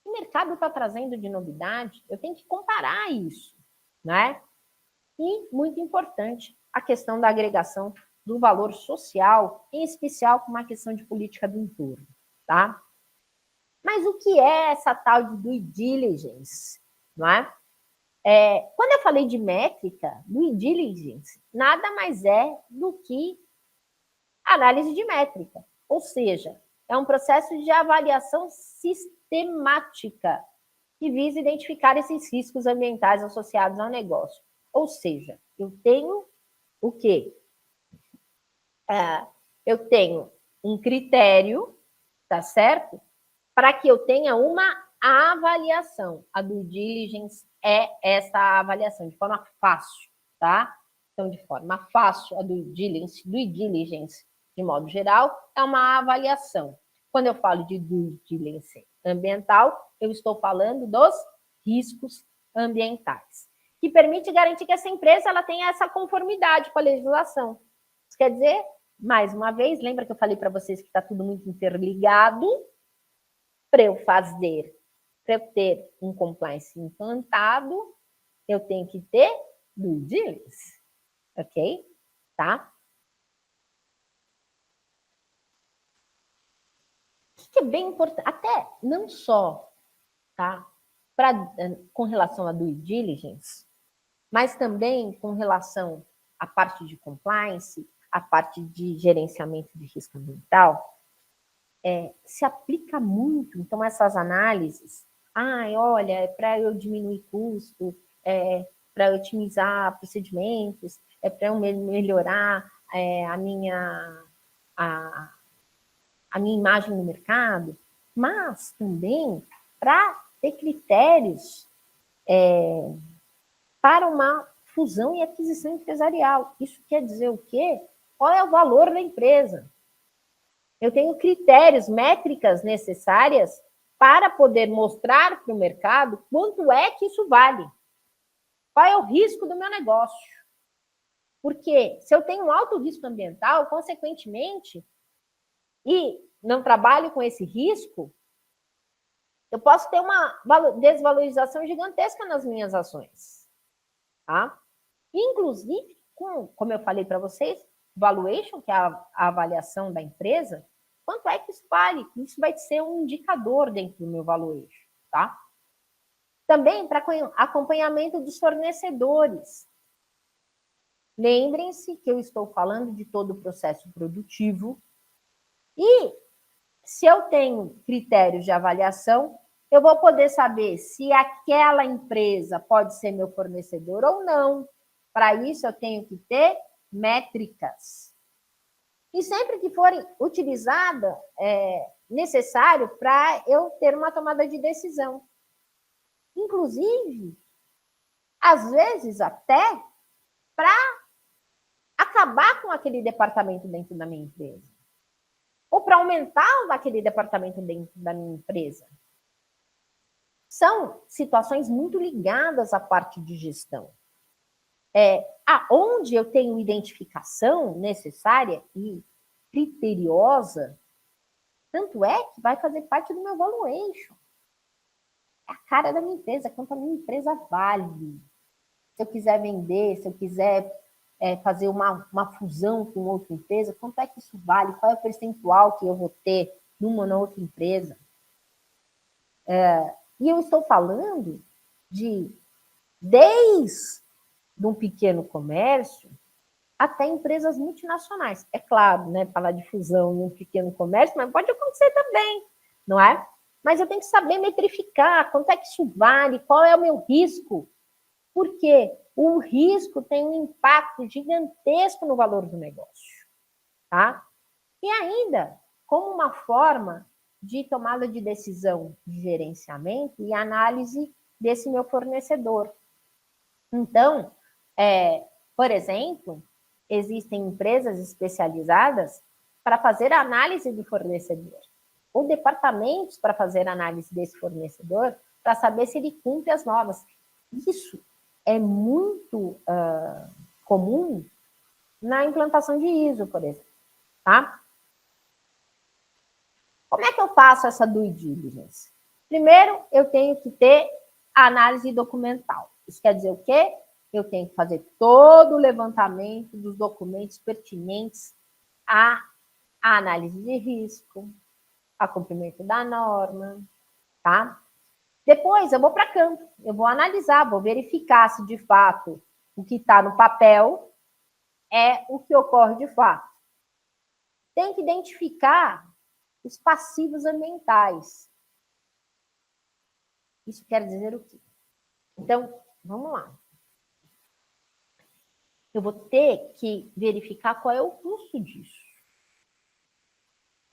O mercado está trazendo de novidade, eu tenho que comparar isso, né? E, muito importante, a questão da agregação do valor social, em especial com uma questão de política do entorno, tá? Mas o que é essa tal de due diligence, não é? Quando eu falei de métrica, due diligence nada mais é do que análise de métrica, ou seja, é um processo de avaliação sistemática que visa identificar esses riscos ambientais associados ao negócio. Ou seja, eu tenho o quê? Eu tenho um critério, tá certo? Para que eu tenha uma avaliação. A due diligence é essa avaliação, de forma fácil, tá? Então, de forma fácil, a due diligence, de modo geral, é uma avaliação. Quando eu falo de due diligence ambiental, eu estou falando dos riscos ambientais, que permite garantir que essa empresa ela tenha essa conformidade com a legislação. Isso quer dizer, mais uma vez, lembra que eu falei para vocês que está tudo muito interligado? Para eu ter um compliance implantado, eu tenho que ter due diligence, ok? Tá? O que é bem importante, até não só, tá? Com relação a due diligence, mas também com relação à parte de compliance, à parte de gerenciamento de risco ambiental, se aplica muito. Então, essas análises, olha, é para eu diminuir custo, para eu otimizar procedimentos, é para eu melhorar a minha imagem no mercado, mas também para ter critérios para uma fusão e aquisição empresarial. Isso quer dizer o quê? Qual é o valor da empresa? Eu tenho critérios, métricas necessárias para poder mostrar para o mercado quanto é que isso vale. Qual é o risco do meu negócio? Porque se eu tenho um alto risco ambiental, consequentemente, e não trabalho com esse risco, eu posso ter uma desvalorização gigantesca nas minhas ações. Tá? Inclusive, como eu falei para vocês, valuation, que é a avaliação da empresa, quanto é que isso vale? Isso vai ser um indicador dentro do meu valuation, tá? Também para acompanhamento dos fornecedores. Lembrem-se que eu estou falando de todo o processo produtivo e se eu tenho critérios de avaliação, eu vou poder saber se aquela empresa pode ser meu fornecedor ou não. Para isso, eu tenho que ter métricas. E sempre que forem utilizadas, é necessário para eu ter uma tomada de decisão. Inclusive, às vezes até para acabar com aquele departamento dentro da minha empresa. Ou para aumentar aquele departamento dentro da minha empresa. São situações muito ligadas à parte de gestão. Aonde eu tenho identificação necessária e criteriosa, tanto é que vai fazer parte do meu valuation. É a cara da minha empresa, quanto a minha empresa vale. Se eu quiser vender, se eu quiser fazer uma fusão com outra empresa, quanto é que isso vale? Qual é o percentual que eu vou ter numa ou outra empresa? E eu estou falando desde um pequeno comércio até empresas multinacionais. É claro, né, falar de fusão em um pequeno comércio, mas pode acontecer também, não é? Mas eu tenho que saber metrificar quanto é que isso vale, qual é o meu risco, porque o risco tem um impacto gigantesco no valor do negócio, tá? E ainda, como uma forma de tomada de decisão de gerenciamento e análise desse meu fornecedor. Então, por exemplo, existem empresas especializadas para fazer análise do fornecedor, ou departamentos para fazer análise desse fornecedor, para saber se ele cumpre as normas. Isso é muito comum na implantação de ISO, por exemplo. Tá? Como é que eu faço essa due diligence? Primeiro, eu tenho que ter a análise documental. Isso quer dizer o quê? Eu tenho que fazer todo o levantamento dos documentos pertinentes à análise de risco, a cumprimento da norma, tá? Depois eu vou para campo, eu vou analisar, vou verificar se de fato o que está no papel é o que ocorre de fato. Tem que identificar os passivos ambientais. Isso quer dizer o quê? Então, vamos lá. Eu vou ter que verificar qual é o custo disso.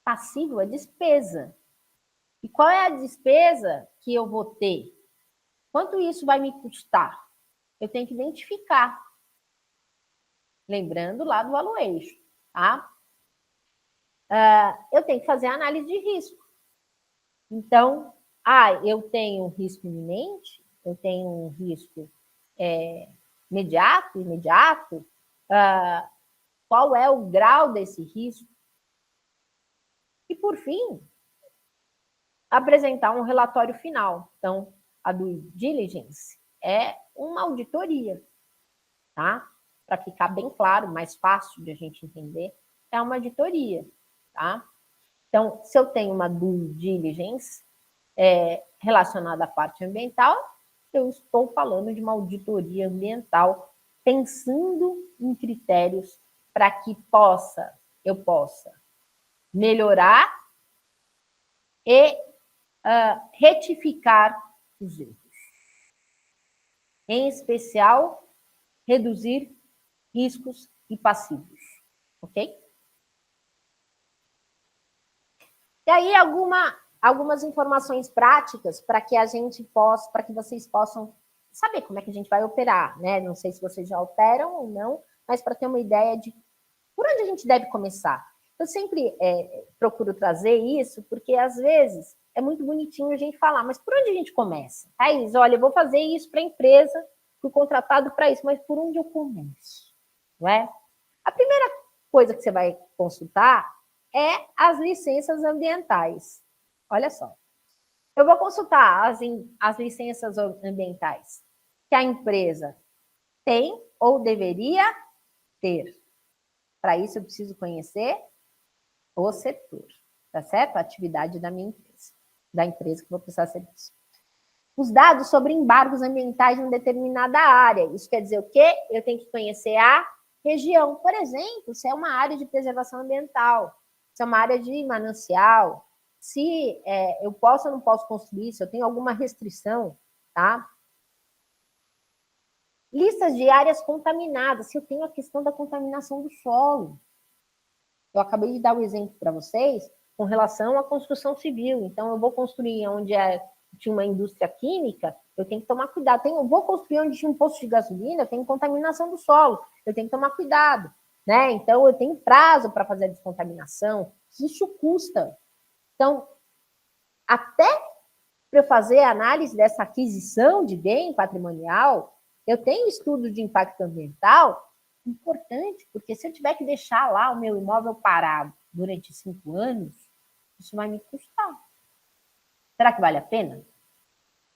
Passivo é despesa. E qual é a despesa que eu vou ter? Quanto isso vai me custar? Eu tenho que identificar. Lembrando lá do valuation, tá? Eu tenho que fazer a análise de risco. Então, eu tenho um risco iminente, eu tenho um risco imediato, qual é o grau desse risco? E, por fim, apresentar um relatório final. Então, a due diligence é uma auditoria, tá? Para ficar bem claro, mais fácil de a gente entender, é uma auditoria, tá? Então, se eu tenho uma due diligence relacionada à parte ambiental, eu estou falando de uma auditoria ambiental, pensando em critérios para que eu possa melhorar e retificar os erros. Em especial, reduzir riscos e passivos, ok? E aí, algumas informações práticas para que a gente possa, para que vocês possam saber como é que a gente vai operar, né? Não sei se vocês já operam ou não, mas para ter uma ideia de por onde a gente deve começar. Eu sempre procuro trazer isso, porque às vezes é muito bonitinho a gente falar, mas por onde a gente começa? Thaís, olha, eu vou fazer isso para a empresa, fui contratado para isso, mas por onde eu começo? Não é? A primeira coisa que você vai consultar é as licenças ambientais. Olha só. Eu vou consultar as licenças ambientais que a empresa tem ou deveria ter. Para isso, eu preciso conhecer o setor, tá certo? A atividade da minha empresa, da empresa que vou prestar serviço. Os dados sobre embargos ambientais em uma determinada área. Isso quer dizer o quê? Eu tenho que conhecer a região. Por exemplo, se é uma área de preservação ambiental, se é uma área de manancial, se eu posso ou não posso construir, se eu tenho alguma restrição, tá? Listas de áreas contaminadas, se eu tenho a questão da contaminação do solo. Eu acabei de dar um exemplo para vocês com relação à construção civil. Então, eu vou construir onde tinha uma indústria química, eu tenho que tomar cuidado. Eu vou construir onde tinha um posto de gasolina, eu tenho contaminação do solo, eu tenho que tomar cuidado. Né? Então, eu tenho prazo para fazer a descontaminação, isso custa. Então, até para eu fazer a análise dessa aquisição de bem patrimonial, eu tenho estudo de impacto ambiental importante, porque se eu tiver que deixar lá o meu imóvel parado durante 5 anos, isso vai me custar. Será que vale a pena?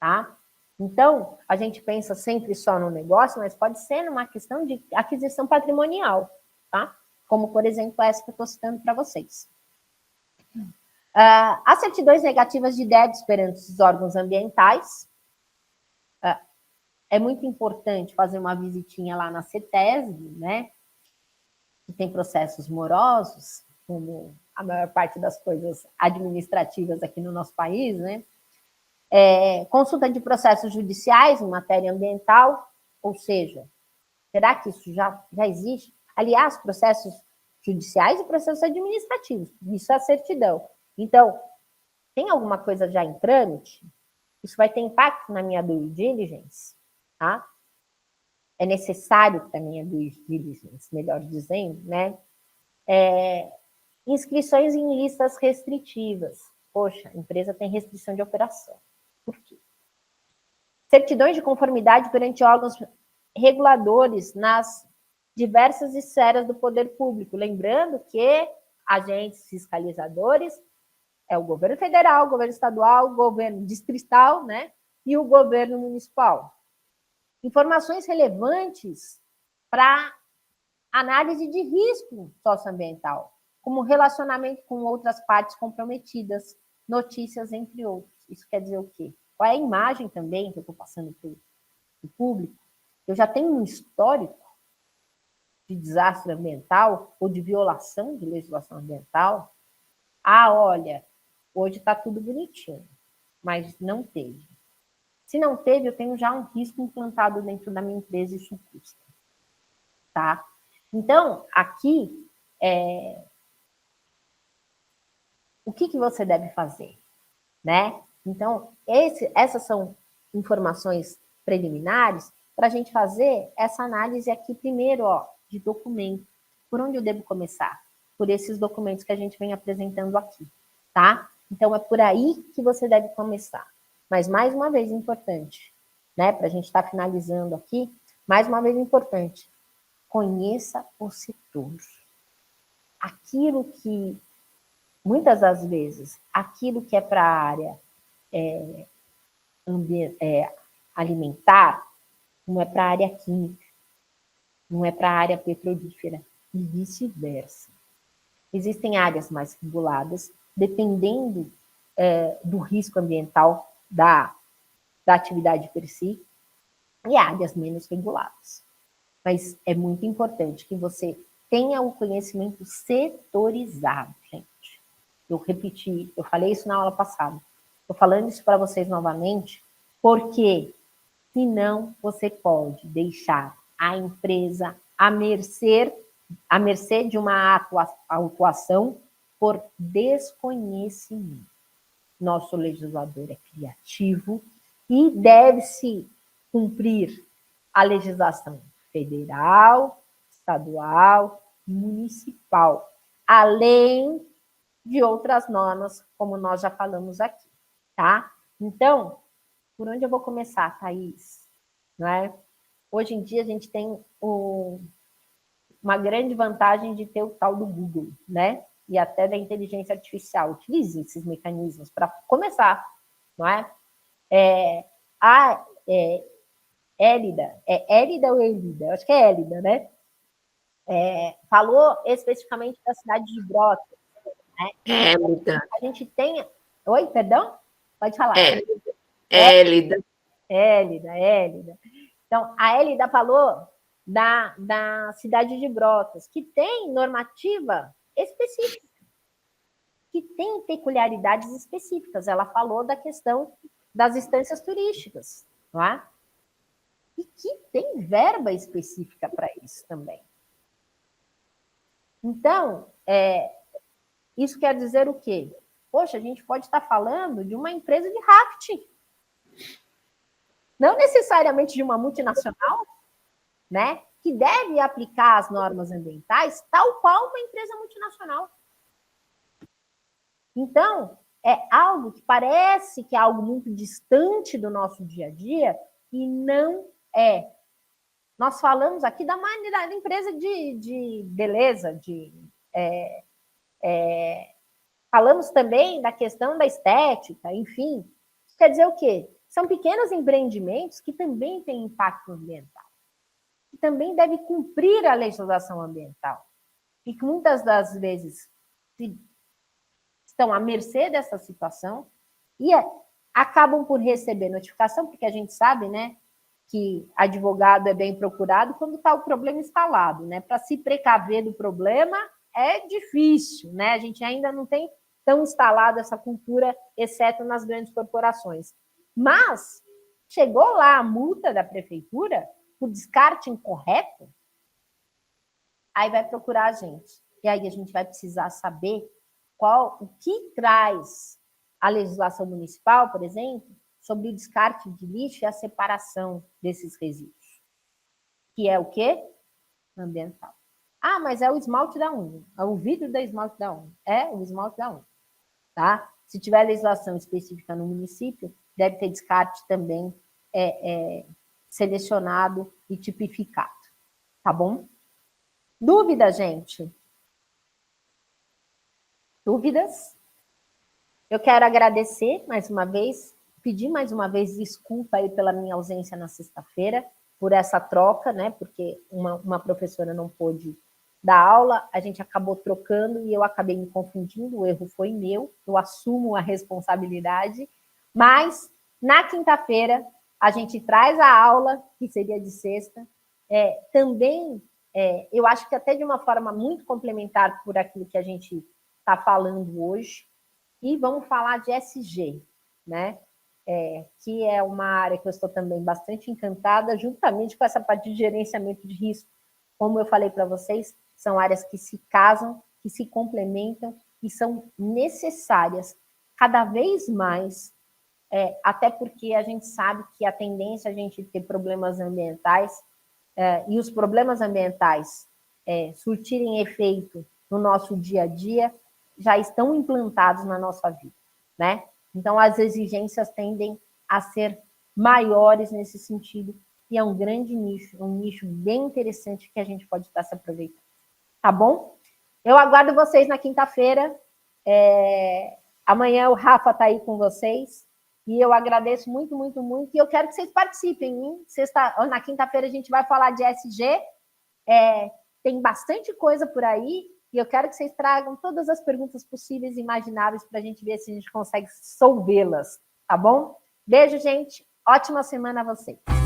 Tá? Então, a gente pensa sempre só no negócio, mas pode ser numa questão de aquisição patrimonial, tá? Como, por exemplo, essa que eu estou citando para vocês. As certidões negativas de débitos perante os órgãos ambientais. É muito importante fazer uma visitinha lá na CETESB, né? Que tem processos morosos, como a maior parte das coisas administrativas aqui no nosso país, né? Consulta de processos judiciais em matéria ambiental, ou seja, será que isso já existe? Aliás, processos judiciais e processos administrativos, isso é a certidão. Então, tem alguma coisa já em trâmite? Isso vai ter impacto na minha due diligence, tá? É necessário para a minha due diligence, melhor dizendo, né? Inscrições em listas restritivas. Poxa, a empresa tem restrição de operação. Por quê? Certidões de conformidade perante órgãos reguladores nas diversas esferas do poder público. Lembrando que agentes fiscalizadores é o governo federal, o governo estadual, o governo distrital, né? E o governo municipal. Informações relevantes para análise de risco socioambiental, como relacionamento com outras partes comprometidas, notícias, entre outros. Isso quer dizer o quê? Qual é a imagem também que eu estou passando para o público? Eu já tenho um histórico de desastre ambiental ou de violação de legislação ambiental. Olha, hoje está tudo bonitinho, mas não teve. Se não teve, eu tenho já um risco implantado dentro da minha empresa e isso custa. Tá? Então, aqui, o que você deve fazer, né? Então, essas são informações preliminares para a gente fazer essa análise aqui primeiro, ó, de documento. Por onde eu devo começar? Por esses documentos que a gente vem apresentando aqui, tá? Então, é por aí que você deve começar. Mas, mais uma vez, importante, né? Para a gente estar finalizando aqui, mais uma vez importante, conheça o setor. Aquilo que, muitas das vezes, aquilo que é para a área alimentar, não é para a área química, não é para a área petrolífera, e vice-versa. Existem áreas mais reguladas, dependendo do risco ambiental da atividade per si, e áreas menos reguladas. Mas é muito importante que você tenha o conhecimento setorizado, gente. Eu repeti, eu falei isso na aula passada. Estou falando isso para vocês novamente, porque senão você pode deixar a empresa à mercê de uma atuação por desconhecimento. Nosso legislador é criativo e deve-se cumprir a legislação federal, estadual e municipal, além de outras normas, como nós já falamos aqui, tá? Então, por onde eu vou começar, Thaís? Não é? Hoje em dia a gente tem uma grande vantagem de ter o tal do Google, né? E até da inteligência artificial. Utilize esses mecanismos para começar, não é? Élida ou Elida? Acho que é Élida, né? Falou especificamente da cidade de Brotas, né? Élida. A gente tem... Oi, perdão? Pode falar. Élida. Élida. Então, a Élida falou da cidade de Brotas, que tem normativa específica, que tem peculiaridades específicas. Ela falou da questão das instâncias turísticas, não é? E que tem verba específica para isso também. Então, isso quer dizer o quê? Poxa, a gente pode estar falando de uma empresa de rafting. Não necessariamente de uma multinacional, né? Que deve aplicar as normas ambientais tal qual uma empresa multinacional. Então, é algo que parece que é algo muito distante do nosso dia a dia e não é. Nós falamos aqui da empresa de beleza, falamos também da questão da estética, enfim. Isso quer dizer o quê? São pequenos empreendimentos que também têm impacto ambiental, que também devem cumprir a legislação ambiental e que muitas das vezes estão à mercê dessa situação e acabam por receber notificação, porque a gente sabe, né, que advogado é bem procurado quando está o problema instalado, né? Para se precaver do problema é difícil, né? A gente ainda não tem tão instalado essa cultura, exceto nas grandes corporações. Mas chegou lá a multa da prefeitura por descarte incorreto, aí vai procurar a gente. E aí a gente vai precisar saber o que traz a legislação municipal, por exemplo, sobre o descarte de lixo e a separação desses resíduos. Que é o quê? Ambiental. Ah, mas é o esmalte da unha. É o vidro da esmalte da unha. É o esmalte da unha. Tá? Se tiver legislação específica no município, deve ter descarte também selecionado e tipificado. Tá bom? Dúvida, gente? Dúvidas? Eu quero agradecer mais uma vez, pedir mais uma vez desculpa aí pela minha ausência na sexta-feira, por essa troca, né? Porque uma professora não pôde dar aula, a gente acabou trocando e eu acabei me confundindo, o erro foi meu, eu assumo a responsabilidade, mas na quinta-feira a gente traz a aula, que seria de sexta, também, eu acho que até de uma forma muito complementar por aquilo que a gente está falando hoje, e vamos falar de SG, né? Que é uma área que eu estou também bastante encantada, juntamente com essa parte de gerenciamento de risco. Como eu falei para vocês, são áreas que se casam, que se complementam que são necessárias cada vez mais, até porque a gente sabe que a tendência é a gente ter problemas ambientais, e os problemas ambientais surtirem efeito no nosso dia a dia, já estão implantados na nossa vida, né? Então, as exigências tendem a ser maiores nesse sentido, e é um grande nicho, um nicho bem interessante que a gente pode estar se aproveitando. Tá bom? Eu aguardo vocês na quinta-feira. Amanhã o Rafa está aí com vocês. E eu agradeço muito, muito, muito. E eu quero que vocês participem, hein? Na quinta-feira a gente vai falar de ESG. Tem bastante coisa por aí. E eu quero que vocês tragam todas as perguntas possíveis e imagináveis para a gente ver se a gente consegue solvê-las. Tá bom? Beijo, gente. Ótima semana a vocês.